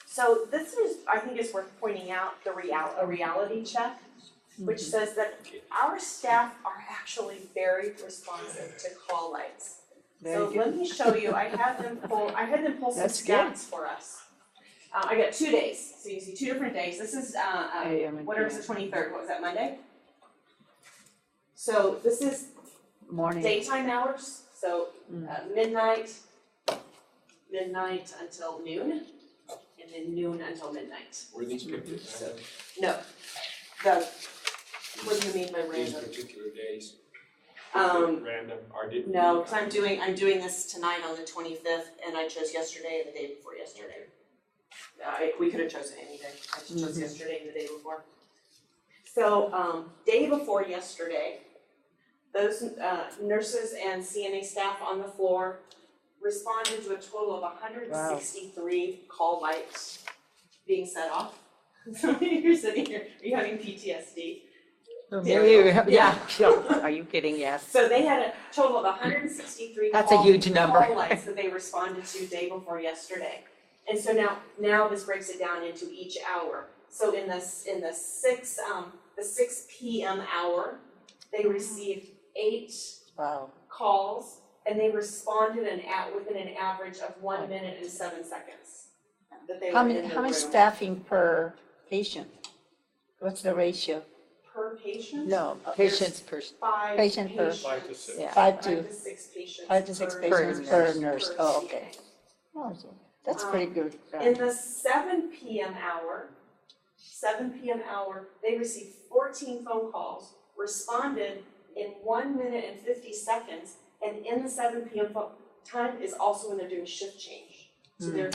So this is, I think it's worth pointing out, a reality check, which says that our staff are actually very responsive to call lights. So let me show you, I had them pull some That's good. stats for us. I got 2 days, so you see 2 different days. This is, AM and whatever's the PM. 23rd, what was that, Monday? So this is Morning. daytime hours, so midnight until noon, and then noon until midnight. Were these picked at random? No, what do you mean by These random? particular days? Random, or did? No, because I'm doing this tonight on the 25th, and I chose yesterday and the day before yesterday. We could have chosen any day, I just chose yesterday and the day before. So, day before yesterday, those nurses and CNA staff on the floor responded to a total of 163 call lights being set off. So you're sitting here, are you having PTSD? Yeah, are you kidding? Yes. So they had a total of 163 That's a huge number. call lights that they responded to day before yesterday. And so now this breaks it down into each hour. So in the 6 p.m. hour, they received 8 Wow. calls and they responded within an average of 1 minute and 7 seconds that they were in the room. How many staffing per patient? What's the ratio? Per patient? No, There's patients per, 5 Patient per- patients. 5 to 6. yeah. 5 to 6 patients. 5 to 6 per patients per nurse. per Oh, CNA. okay. Oh, that's pretty good. In the 7 p.m. hour, they received 14 phone calls, responded in 1 minute and 50 seconds, and in the 7 p.m. time is also when they're doing shift change. So they're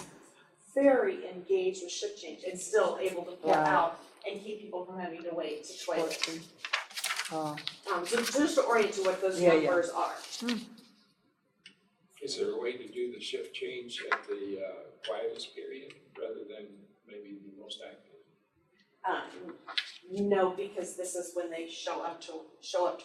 very engaged with shift change and still able to pull Wow. out and keep people from having to wait to toilet. 14. Oh, So just to orient to what those Yeah, numbers are. Is there a way to do the shift change at the quietest period rather than maybe the most active? No, because this is when they show up to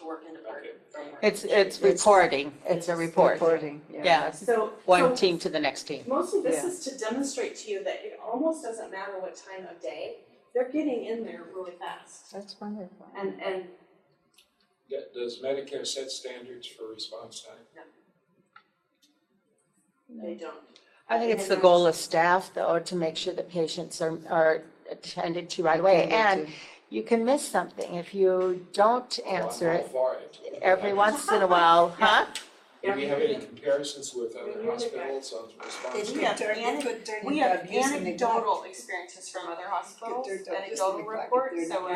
work in the department. from work. It's reporting, it's a report. reporting, Yeah, yeah. it's So one team to the next team. mostly this Yeah. is to demonstrate to you that it almost doesn't matter what time of day, they're getting in there really fast. That's wonderful. And Does Medicare set standards for response time? they don't. I think it's the goal of staff, though, to make sure that patients are attended to right away. And you can miss something if you don't answer How it far every once in a while, huh? Do we have any comparisons with other hospitals on response We time? have anecdotal experiences from other hospitals, anecdotal reports, so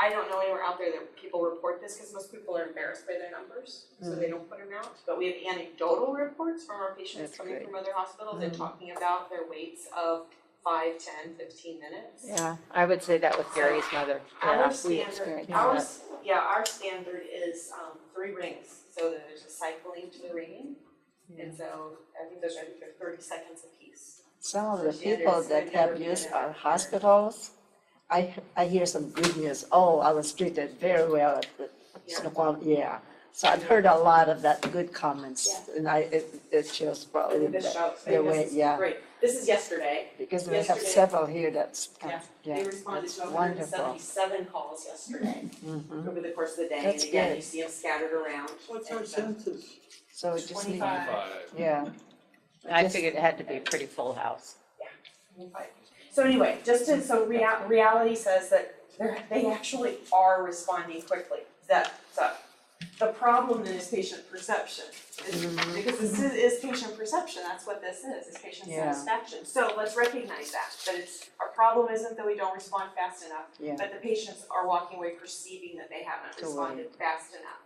I don't know anywhere out there that people report this, because most people are embarrassed by their numbers, so they don't put them out. But we have anecdotal reports from our patients That's coming great. from other hospitals and talking about their waits of 5, 10, 15 minutes. Yeah, I would say that with Gary's mother. Our Yeah, we standard, experienced that. our standard is 3 rings, so there's a cycling to the ringing. And so I think they're 30 seconds apiece. Some of the people that have used our hospitals, I hear some good news. Oh, I was treated very well at the Yeah. So I've heard a lot of that good comments, and it shows probably The Bishops, the way, this is yeah, great. This is yesterday. because we have Yesterday- several here that's, Yeah, yeah, They responded that's to wonderful. 177 calls yesterday Mhm. over the course of the day. That's And again, good. you see them scattered around. What's our And, census? So it just needs, 25. yeah. I Just- figured it had to be a pretty full house. So anyway, reality says that they actually are responding quickly. So the problem then is patient perception. Because this is patient perception, that's what this is patient Yeah. satisfaction. So let's recognize that it's, our problem isn't that we don't respond fast enough, Yeah. but the patients are walking away perceiving that they haven't To responded fast enough.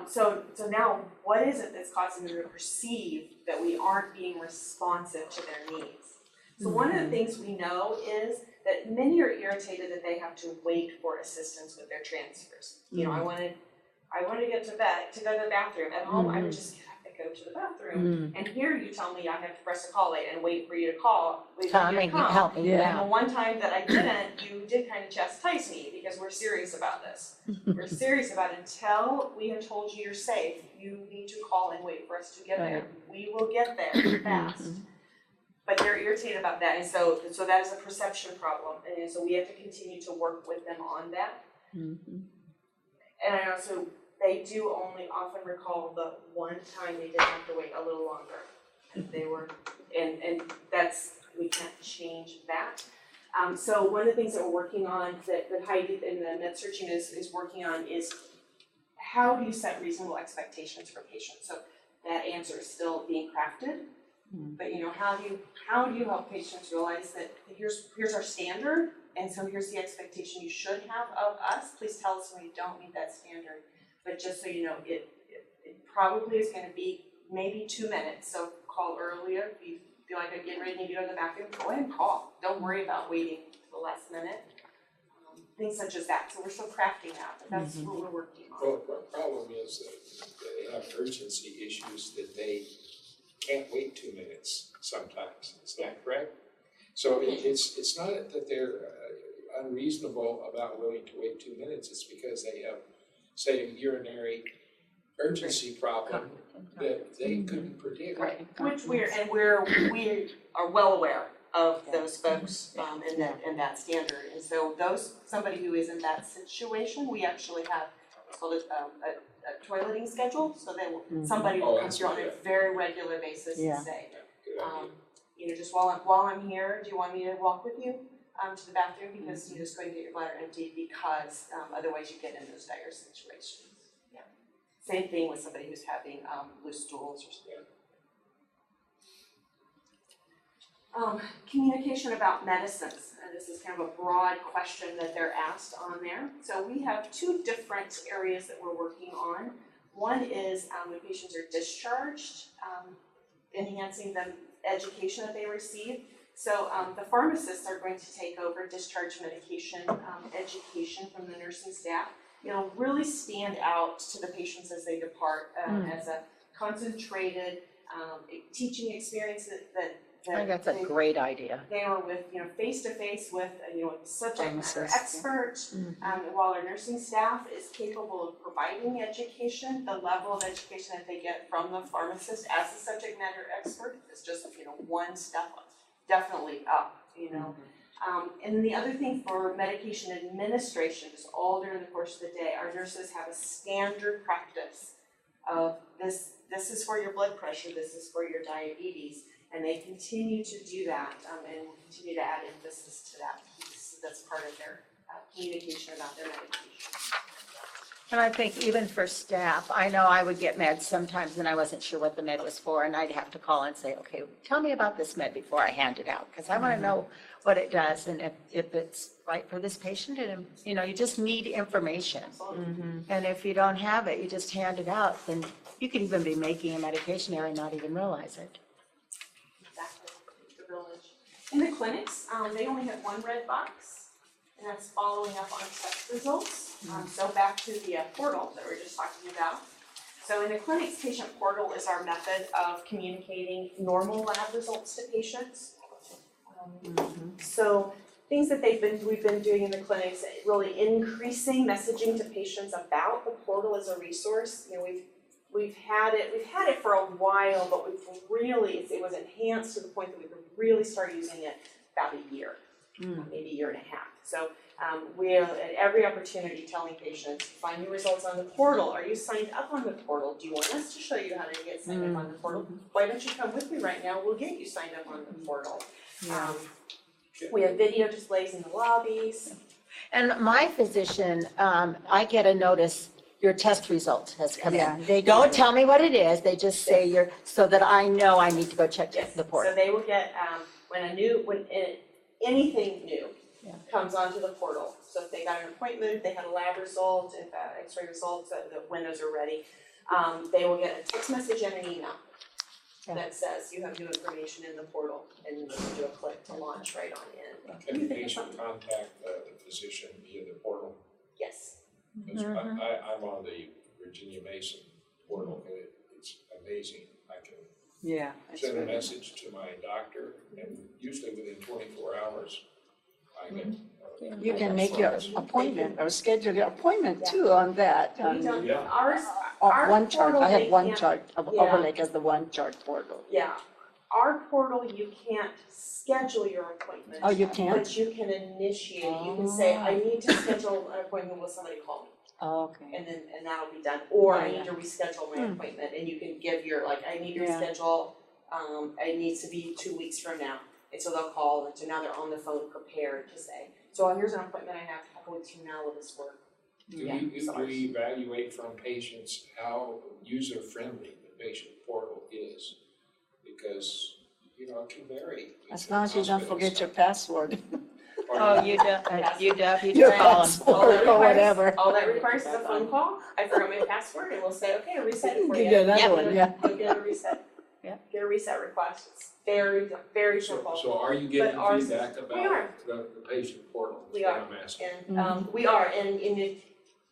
So now, what is it that's causing them to perceive that we aren't being responsive to their needs? So one of the things we know is that many are irritated that they have to wait for assistance with their transfers. You know, I wanted to get to bed, to go to the bathroom. At home, I would just have to go to the bathroom. And here you tell me I have to press a call light and wait for you to call, wait for you Tommy, to come. help me, Yeah. And the one time that I didn't, you did kind of chastise me because we're serious about this. We're serious about it. Until we have told you you're safe, you need to call and wait for us to get there. We will get there fast. But they're irritated about that, and so that is a perception problem, and so we have to continue to work with them on that. And I also, they do only often recall the one time they did have to wait a little longer. And they were, and that's, we can't change that. So one of the things that we're working on, that Heidi and the Med Searching is working on is how do you set reasonable expectations for patients? So that answer is still being crafted. But you know, how do you help patients realize that here's our standard, and so here's the expectation you should have of us. Please tell us when you don't meet that standard. But just so you know, it probably is going to be maybe 2 minutes. So call earlier if you feel like I'm getting ready to go to the bathroom. Go ahead and call. Don't worry about waiting to the last minute. Things such as that. So we're still crafting that, but that's what we're working on. Well, the problem is that they have urgency issues that they can't wait 2 minutes sometimes, is that correct? So it's not that they're unreasonable about willing to wait 2 minutes, it's because they have, say, a urinary urgency problem that they couldn't predict. Right, which we are well aware of those folks in that standard. And so somebody who is in that situation, we actually have, it's called a toileting schedule, so that somebody will come through on a very regular basis and say, you know, just while I'm here, do you want me to walk with you to the bathroom because you're just going to get your bladder emptied because otherwise you get in those dire situations. Yeah. Same thing with somebody who's having loose stools or something. Communication about medicines, and this is kind of a broad question that they're asked on there. So we have two different areas that we're working on. One is when patients are discharged, enhancing the education that they receive. So the pharmacists are going to take over discharge medication education from the nursing staff. It'll really stand out to the patients as they depart as a concentrated teaching experience that I think that's a great idea. they were with, you know, face to face with, you know, a subject matter Pharmacist, expert. While our nursing staff is capable of providing education, the level of education that they get from the pharmacist as a subject matter expert is just, you know, one step definitely up, you know. And the other thing for medication administration is all during the course of the day, our nurses have a standard practice of this is for your blood pressure, this is for your diabetes. And they continue to do that and will continue to add emphasis to that piece. That's part of their communication about their medication. And I think even for staff, I know I would get meds sometimes and I wasn't sure what the med was for, and I'd have to call and say, okay, tell me about this med before I hand it out, because I want to know what it does and if it's right for this patient. And, you know, you just need information. And if you don't have it, you just hand it out, then you could even be making a medication error and not even realize it. Exactly, the village. In the clinics, they only have one red box, and that's following up on test results. So back to the portal that we were just talking about. So in the clinics, patient portal is our method of communicating normal lab results to patients. So things that we've been doing in the clinics, really increasing messaging to patients about the portal as a resource. You know, we've had it for a while, but it was enhanced to the point that we could really start using it about a year, maybe a year and a half. So we are at every opportunity telling patients, find your results on the portal. Are you signed up on the portal? Do you want us to show you how to get signed up on the portal? Why don't you come with me right now? We'll get you signed up on the portal. We have video displays in the lobbies. And my physician, I get a notice, your test result has come Yeah, in. they Don't do. tell me what it is, they just say so that I know I need to go check the So portal. they will get, anything new Yeah. comes onto the portal. So if they got an appointment, they had a lab result, if x-ray results, the windows are ready, they will get a text message and an email that says you have new information in the portal, and you do a click to launch right on in. Can the patient contact the physician via the portal? Yes. Because I'm on the Virginia Mason portal, and it's amazing. I can Yeah. it's send a really- message to my doctor, and usually within 24 hours, I get. You can make your appointment or schedule your appointment too on that. We don't, Yeah. our One chart, portal, I have they one can't- chart, yeah. overlay as the one chart portal. Yeah, our portal, you can't schedule your appointment. Oh, you can't? But you can initiate, you can say, I need to schedule an appointment with somebody, call me, Okay. and that'll be done. Or I Yeah. need to reschedule my appointment, and you can give your, I need to Yeah. reschedule, it needs to be 2 weeks from now. And so they'll call, and so now they're on the phone prepared to say, so here's an appointment I have a couple weeks from now, will this work? Do we evaluate from patients how user-friendly the patient portal is? Because, it can vary. As long as you don't forget your password. Oh, you do, Your call 'em. password or whatever. All that requires is a phone call, I forgot my password, and we'll say, okay, reset it for you. Give you another Yep. one, yeah. You'll get a reset. Yeah. Get a reset request, it's very, very simple. So are you getting But ours- feedback we are. about the patient portal? We That's are. what I'm asking. And, we are, and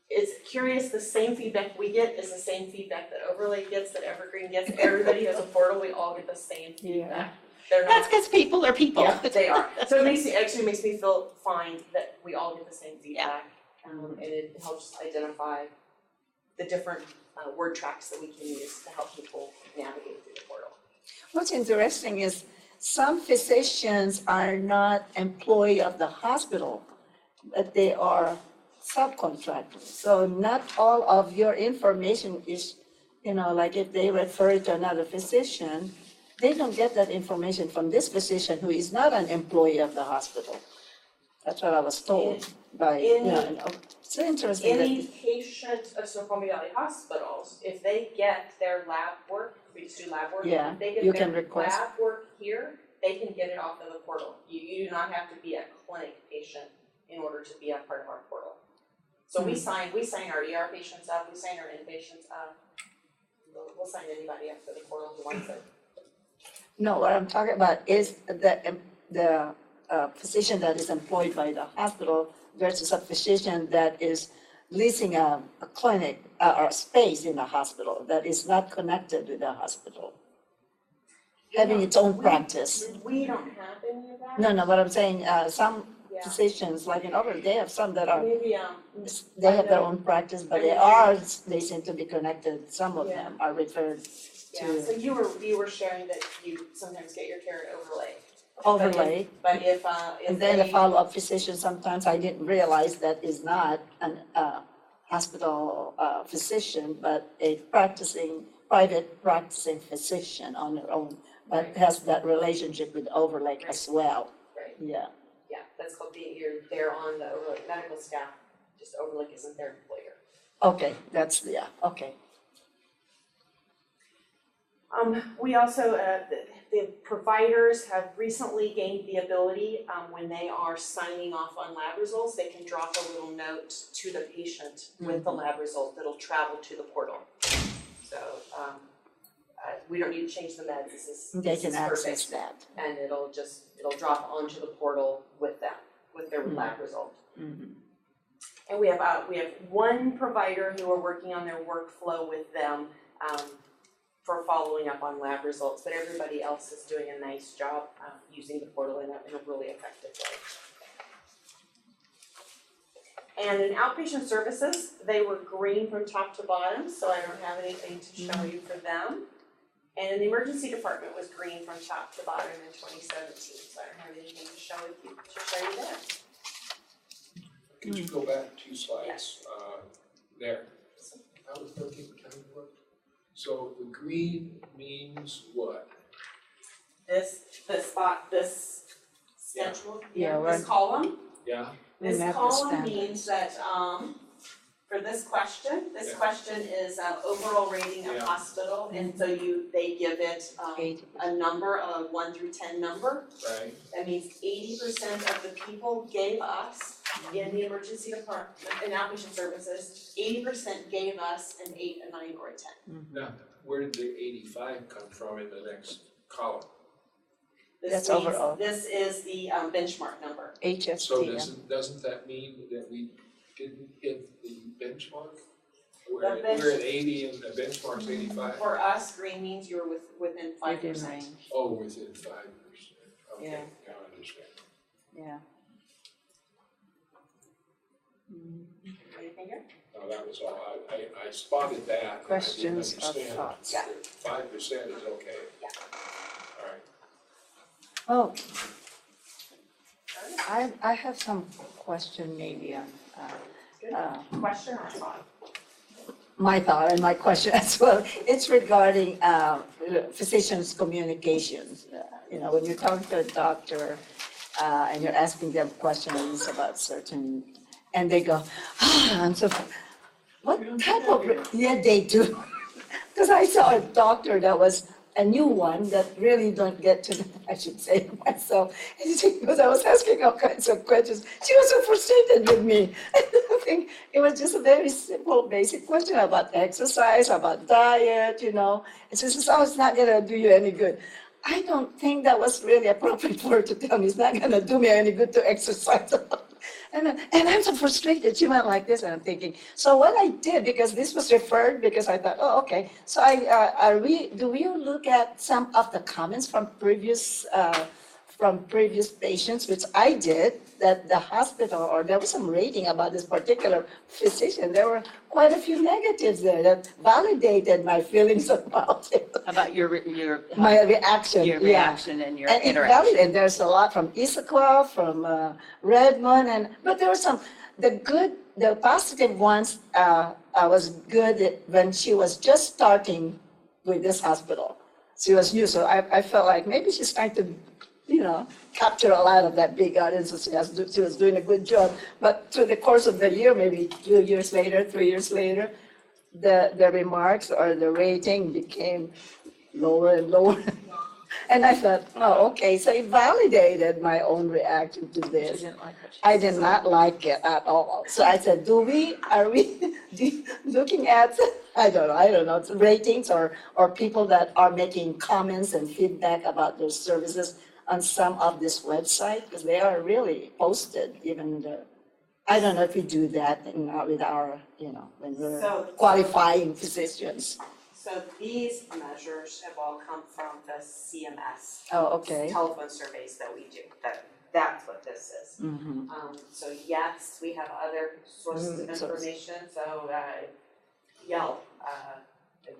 it's curious, the same feedback we get is the same feedback that Overlay gets, that Evergreen gets, everybody who has a portal, we all get the same feedback. They're not. That's because people are people. Yeah, they are. So it actually makes me feel fine that we all get the same feedback. And it helps identify the different word tracks that we can use to help people navigate through the portal. What's interesting is some physicians are not employee of the hospital, but they are subcontractors. So not all of your information is, like if they refer to another physician, they don't get that information from this physician who is not an employee of the hospital. That's what I was told by, it's interesting Any that, patient of Snoqualmie Valley hospitals, if they get their lab work, we just do lab work, Yeah, if they you get can their request. lab work here, they can get it off of the portal. You do not have to be a clinic patient in order to be a part of our portal. So we sign our ER patients up, we sign our inpatients up. We'll sign anybody up for the portal who wants it. no, what I'm talking about is the physician that is employed by the hospital versus a physician that is leasing a clinic or a space in the hospital that is not connected with the hospital, having its own practice. We don't have any of that. No, what I'm saying, some Yeah. physicians, like in Oregon, they have some that are, Maybe, they have their own practice, but they seem to be connected. Some of them are referred yeah, to so you were sharing that you sometimes get your care at Overlay. overlay. But if And then the they- follow-up physician, sometimes I didn't realize that is not an hospital physician, but a private practicing physician on their own, but has that relationship with overlay as well. Right, Yeah. yeah, that's called they're on the Overlay medical staff, just Overlay isn't their employer. Okay, okay. We also, the providers have recently gained the ability, when they are signing off on lab results, they can drop a little note to the patient with the lab result that'll travel to the portal. So, we don't need to change the meds, this is They can perfect. access that. And it'll drop onto the portal with them, with their lab result. Mhm. And we have one provider who are working on their workflow with them, for following up on lab results, but everybody else is doing a nice job, using the portal in a really effective way. And in outpatient services, they were green from top to bottom, so I don't have anything to show you for them. And in the emergency department was green from top to bottom in 2017, so I don't have anything to show you there. Could you go back 2 slides, there? I was looking, so the green means what? This spot, this schedule, Yeah, this right. column. Yeah, This Remember column standards. means that, for this question is overall rating of Yeah. hospital, and so they give it, 80%. a number, a 1 through 10 number. right, That means 80% of the people gave us in the emergency department, in outpatient services, 80% gave us an 8, a 9, or a 10. now, where did the 85 come from in the next column? This That's means, overall. this is the benchmark number. HST. So doesn't that mean that we didn't hit the benchmark? We're at 80 and the benchmark's 85? For us, green means you were within 5%. Within range, Oh, within 5%, okay, Yeah. now I understand. yeah. Anything here? No, that was all, I spotted that. and I didn't Questions or understand thoughts? Yeah. that 5% is okay. Yeah. All right. Oh, I have some question maybe on, Question or thought? my thought and my question as well. It's regarding physicians' communications. You know, when you're talking to a doctor and you're asking them questions about certain, and they go, I'm so, what type of, yeah, they do. Because I saw a doctor that was a new one that really don't get to, I should say myself, because I was asking all kinds of questions. She was so frustrated with me. I think it was just a very simple, basic question about exercise, about diet, you know. And she says, oh, it's not gonna do you any good. I don't think that was really appropriate for her to tell me. It's not gonna do me any good to exercise. And I'm so frustrated. She went like this, and I'm thinking. So what I did, because this was referred, because I thought, oh, okay. So do we look at some of the comments from previous patients, which I did, that the hospital, or there was some rating about this particular physician. There were quite a few negatives there that validated my feelings about it. About your My reaction, your yeah. reaction and your And it interaction. validated, there's a lot from Issaquah, from Redmond, but there were some, the positive ones was good when she was just starting with this hospital. She was new, so I felt like maybe she's trying to, you know, capture a lot of that big audience. She was doing a good job. But through the course of the year, maybe 2 years later, 3 years later, the remarks or the rating became lower and lower. And I thought, oh, okay, so it validated my own reaction to this. She didn't like what she I did not like it at all. So I said, are we looking at, I don't know, ratings or people that are making comments and feedback about their services on some of this website? Because they are really posted, even I don't know if we do that with our, you know, when we're qualifying physicians. So these measures have all come from the CMS. Oh, okay. Telephone surveys that we do, that's what this is. Mm-hmm. So yes, we have other sources of information, so Yelp,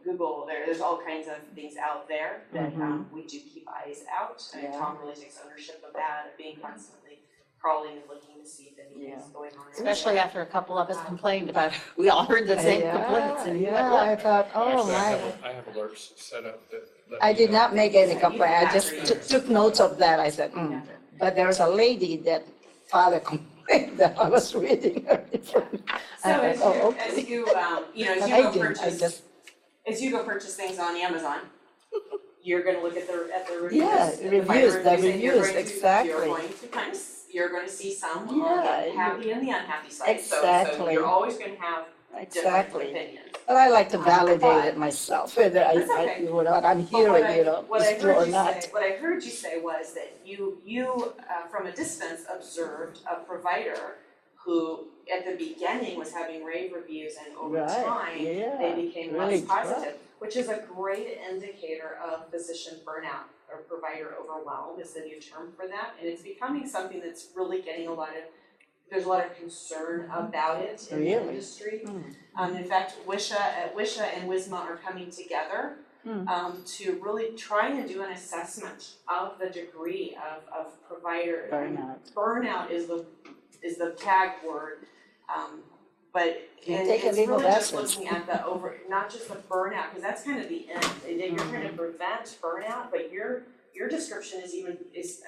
Google, there's all kinds of things out there that we do keep eyes out. And Yeah. Tom really takes ownership of that, of being constantly crawling and looking to see if anything's going on. Especially after a couple of us complained about it. We all heard the same complaints. And you went, Yeah, I thought, oh my. I have alerts set up that. I did not make any complaint, I just took notes of that, I said, But there was a lady that filed a complaint that I was reading her information. So as you as you go purchase things on Amazon, you're gonna look at the reviews. Yeah, and reviews, the the and you're reviews, going to- exactly. You're going to see some on Yeah, the happy and the unhappy side. So Exactly. you're always gonna have different Exactly. opinions. But I like to validate it myself, whether That's okay. what I'm But what hearing, you know, what I is true heard or you not. say, what I heard you say was that you from a distance observed a provider who at the beginning was having rave reviews, and over Right, time, yeah, they became really less positive, which is a great indicator of physician burnout or provider overwhelm is the new term for that. And it's becoming something that's really getting a lot of there's a lot of concern about it in the Really? industry. Hmm. In fact, WISHA and WISMA are coming together to really try and do an assessment of the degree of provider. Burnout. Burnout is the tag word, but You and take a it's legal really just lessons. looking at not just the burnout, because that's kind of the end. You're trying to prevent burnout, but your description is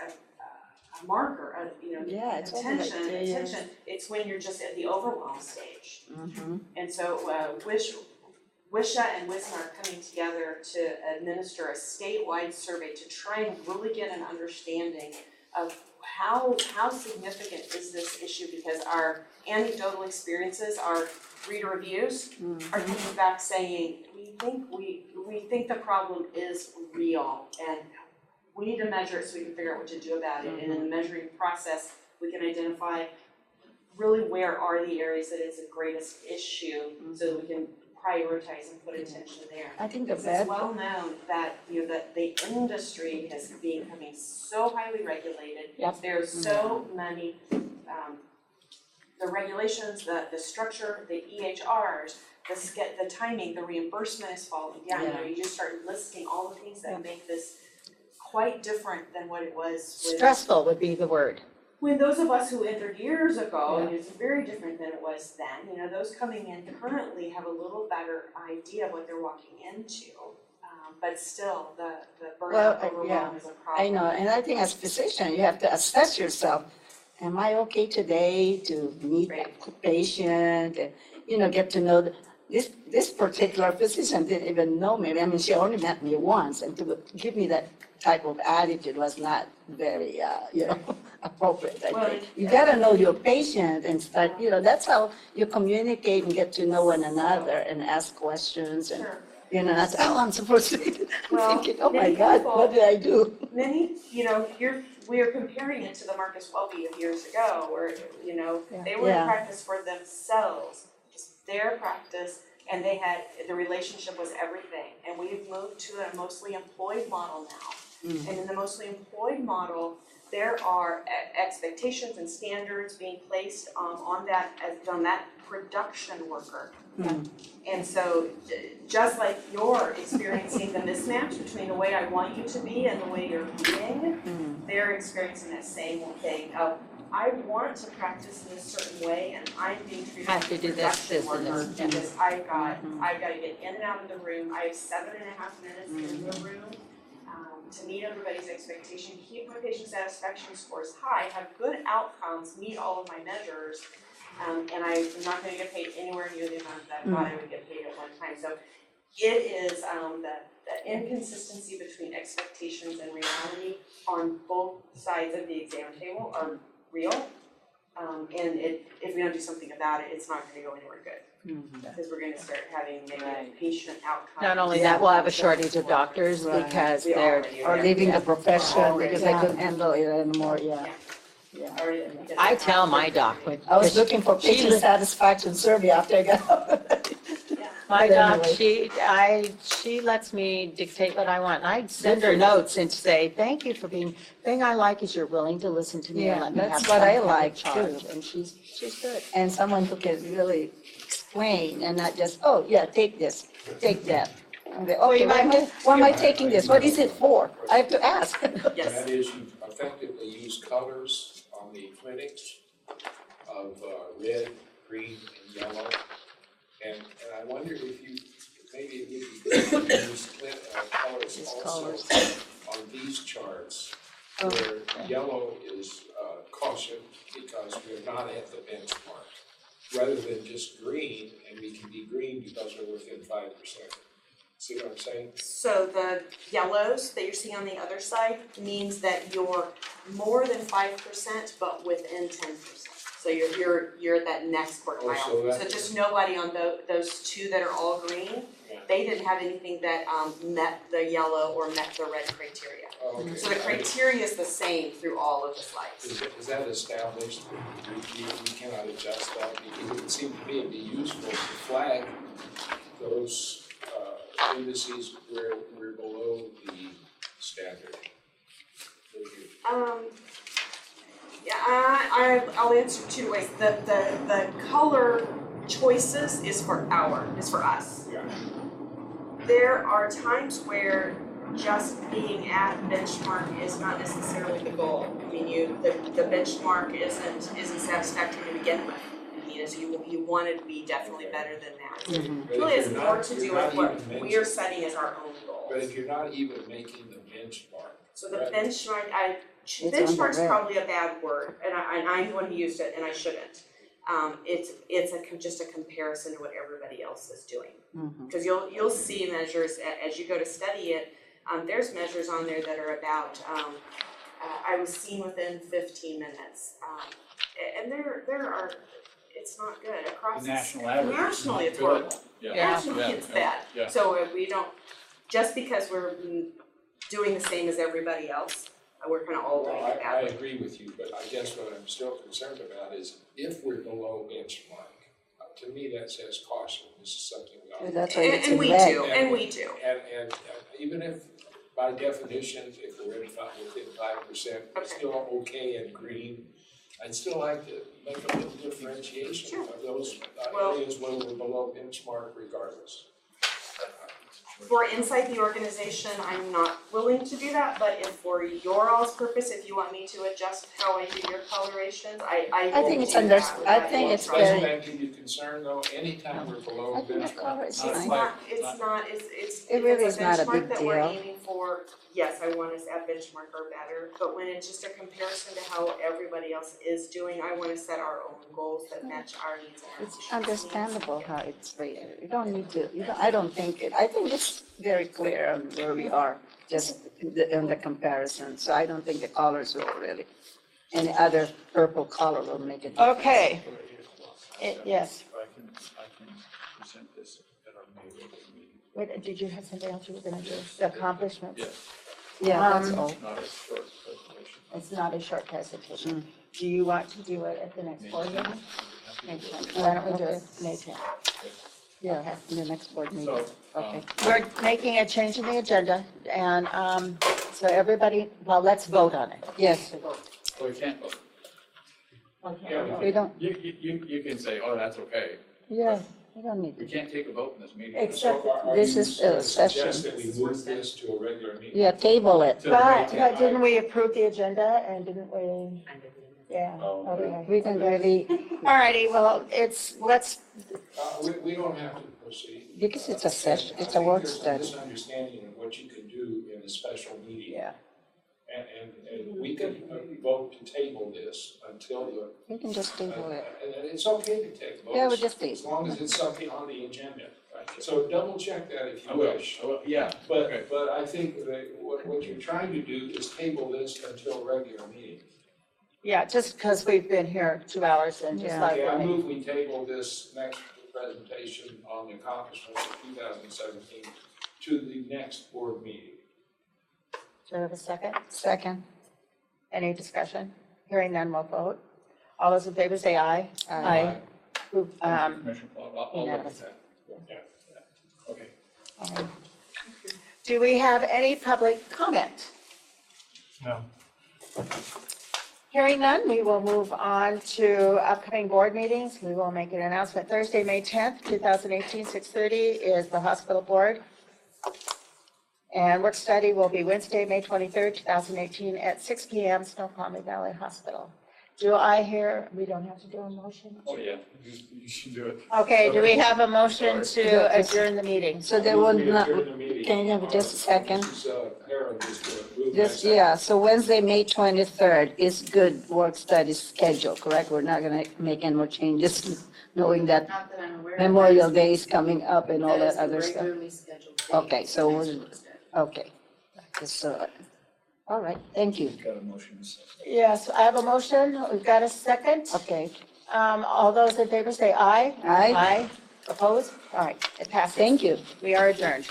a marker of, Yeah, it's only like attention, 2 years. attention. It's when you're just at the overwhelm stage. Mhm. And so WISHA and WISMA are coming together to administer a statewide survey to try and really get an understanding of how significant is this issue, because our anecdotal experiences, our reader reviews are coming back saying, we think the problem is real and we need to measure it so we can figure out what to do about it. And in the measuring process, we can identify really where are the areas that it's the greatest issue so that we can prioritize and put attention there. I think the Because bad. it's well known that, that the industry has becoming so highly regulated. Yep. There's so many, the regulations, the structure, the EHRs, the timing, the reimbursement is falling down. Yeah. You just start listing all the things that make this quite different than what it was with Stressful would be the word. when those of us who entered years ago, and it's very different than it was then, those coming in currently have a little better idea of what they're walking into. But still, the burnout overwhelm is a problem. I know, and I think as a physician, you have to assess yourself. Am I okay today to meet that patient and, get to know this particular physician didn't even know me. I mean, she only met me once, and to give me that type of attitude was not very, appropriate, I think. You gotta know your patient and start, that's how you communicate and get to know one another and ask questions and, Sure. that's how I'm supposed to be. I'm Well, thinking, oh my many God, people- what did I do? Many, we are comparing it to the Marcus Welby of years ago, where, they were in Yeah. practice for themselves, just their practice, and the relationship was everything. And we've moved to a mostly employed model now. And in the mostly employed model, there are expectations and standards being placed on that production worker. And so, just like you're experiencing the mismatch between the way I want you to be and the way you're being, they're experiencing that same thing of, I want to practice in a certain way and I'm being treated Have as to a do this, production this, and worker this, yeah. because I've got to get in and out of the room. I have 7.5 minutes in the room to meet everybody's expectation, keep my patient satisfaction scores high, have good outcomes, meet all of my measures, and I'm not going to get paid anywhere near the amount that I thought I would get paid at one time. So it is the inconsistency between expectations and reality on both sides of the exam table are real. And if we don't do something about it, it's not going to go anywhere good. Because we're going to start having negative patient outcomes. Not only that, we'll have a shortage of doctors Right. because We they're, already Or are. leaving the Yeah. profession Already. because they couldn't handle it anymore, Yeah. Yeah. Already, because I they're tell my not- doc, when I was looking for She patient was- satisfaction survey after I got out. my But doc, anyway. she lets me dictate what I want. And I'd send her notes and say, thank you for thing I like is you're willing to listen to me and Yeah, let me have that's some what I kind of like, charge. too. And she's good. And someone who can really explain and not just, oh, yeah, take this, take that. And they, okay, why am I taking this? What is it for? I have to ask. Yes. That is, you effectively use colors on the clinics of red, green, and yellow. And I wonder if maybe it would be good to use colors also on these charts, where yellow is caution because we're not at the benchmark, rather than just green, and we can be green because we're within 5%. See what I'm saying? So the yellows that you're seeing on the other side means that you're more than 5%, but within 10%. So you're at that next quartile. Oh, so Just nobody on those two that are all green, they didn't have anything that met the yellow or met the red criteria. Oh, okay. So the criteria is the same through all of the slides. Is that established? We cannot adjust that, because it would seem to me it'd be useful to flag those indices where we're below the standard. Yeah, I'll answer two ways. The color choices is for us. Yeah. There are times where just being at benchmark is not necessarily the goal. I mean, the benchmark isn't satisfactory to begin with. I mean, you want to be definitely better than that. It really has more to do with what we are setting as our own goals. But if you're not even making the benchmark. So the right? benchmark, It's on the benchmark's red. probably a bad word, and I'm the one who used it, and I shouldn't. Just a comparison to what everybody else is doing. Because you'll see measures as you go to study it. There's measures on there that are about I was seen within 15 minutes, and there are. It's not good across The national average is not nationally. It's good. horrible. Yeah. Nationally, Yeah. it's bad. Yeah. So we don't just because we're doing the same as everybody else, we're kind of all doing Well, it I badly. agree with you, but I guess what I'm still concerned about is if we're below benchmark, to me that says caution, this is something we ought to. That's why it's And in we red. do, and we do. And even if, by definition, if we're within 5%, it's Okay. still okay in green, I'd still like to make a little differentiation Sure. of those Well- areas where we're below benchmark regardless. For inside the organization, I'm not willing to do that, but if for your all's purpose, if you want me to adjust how I do your colorations, I I will think it's do that. I think it's Doesn't very, that give you concern though, anytime we're below I think the color benchmark? is Not fine. quite. It's It really if is it's a not a benchmark big that we're deal. aiming for, yes, I want us at benchmark or better, but when it's just a comparison to how everybody else is doing, I wanna set our own goals that match our needs and our It's patients' understandable how it's rated. You don't need to, I don't think I think it's very clear on where we are, just in the comparison. So I don't think the colors will really, any other purple color will make it. Okay, yes. I can present this at our May meeting. Wait, did you have something else you were gonna do? The accomplishments? Yes, Yeah, that's all. not a short presentation. It's not a short presentation. Do you want to do it at the next board meeting? May 10th. Why don't we do it May 10th? Yeah, in the next board meeting. So, Okay. We're making a change in the agenda, and so everybody, well, let's vote on it. Yes, well, we can't vote. Okay. we don't, You can say, oh, that's okay. yeah, we don't need We to. can't take a vote in this meeting. Except, So are This you is a session. suggest that we move this to a regular meeting? Yeah, table it. To the May but 10th. didn't we approve the agenda and didn't we? Yeah, Oh, okay. We can really, All righty, well, let's, We don't have to proceed. because it's a session, it's a work I study. think there's a misunderstanding of what you can do in a special meeting. yeah. And we can vote to table this until the. We can just table it. And it's okay to take votes. Yeah, we just As table. long as it's something on the agenda. So double check that if I you will, wish. yeah, okay. But I think that what you're trying to do is table this until regular meeting. Yeah, just because we've been here 2 hours and just Yeah. like. Okay, I move we table this next presentation on the accomplishments of 2017 to the next board meeting. Do you have a second? Second. Any discussion? Hearing none, we'll vote. All those in favor say aye. Aye. Approved, Thank you, Commissioner Plow. I'll look at unanimous. that. Yeah. Okay. Do we have any public comment? No. Hearing none, we will move on to upcoming board meetings. We will make an announcement. Thursday, May 10th, 2018, 6:30 is the hospital board. And work study will be Wednesday, May 23rd, 2018 at 6 PM, Snoqualmie Valley Hospital. Do I hear, we don't have to do a motion? Oh, yeah, you should do it. Okay, do we have a motion to adjourn the meeting? So there will We not, adjourn the meeting. can you have just a second? Mrs. Herron just moved Just, that. yeah, so Wednesday, May 23rd is good work study schedule, correct? We're not gonna make any more changes, knowing that Not that I'm aware of. Memorial Day is coming up and all That is that the other stuff. regularly scheduled date. Okay, so okay. Just, all right, thank you. Got a motion. Yes, I have a motion. We've got a second. Okay, All those in favor say aye. Aye. Aye. Opposed? All right, it passes. thank you. We are adjourned.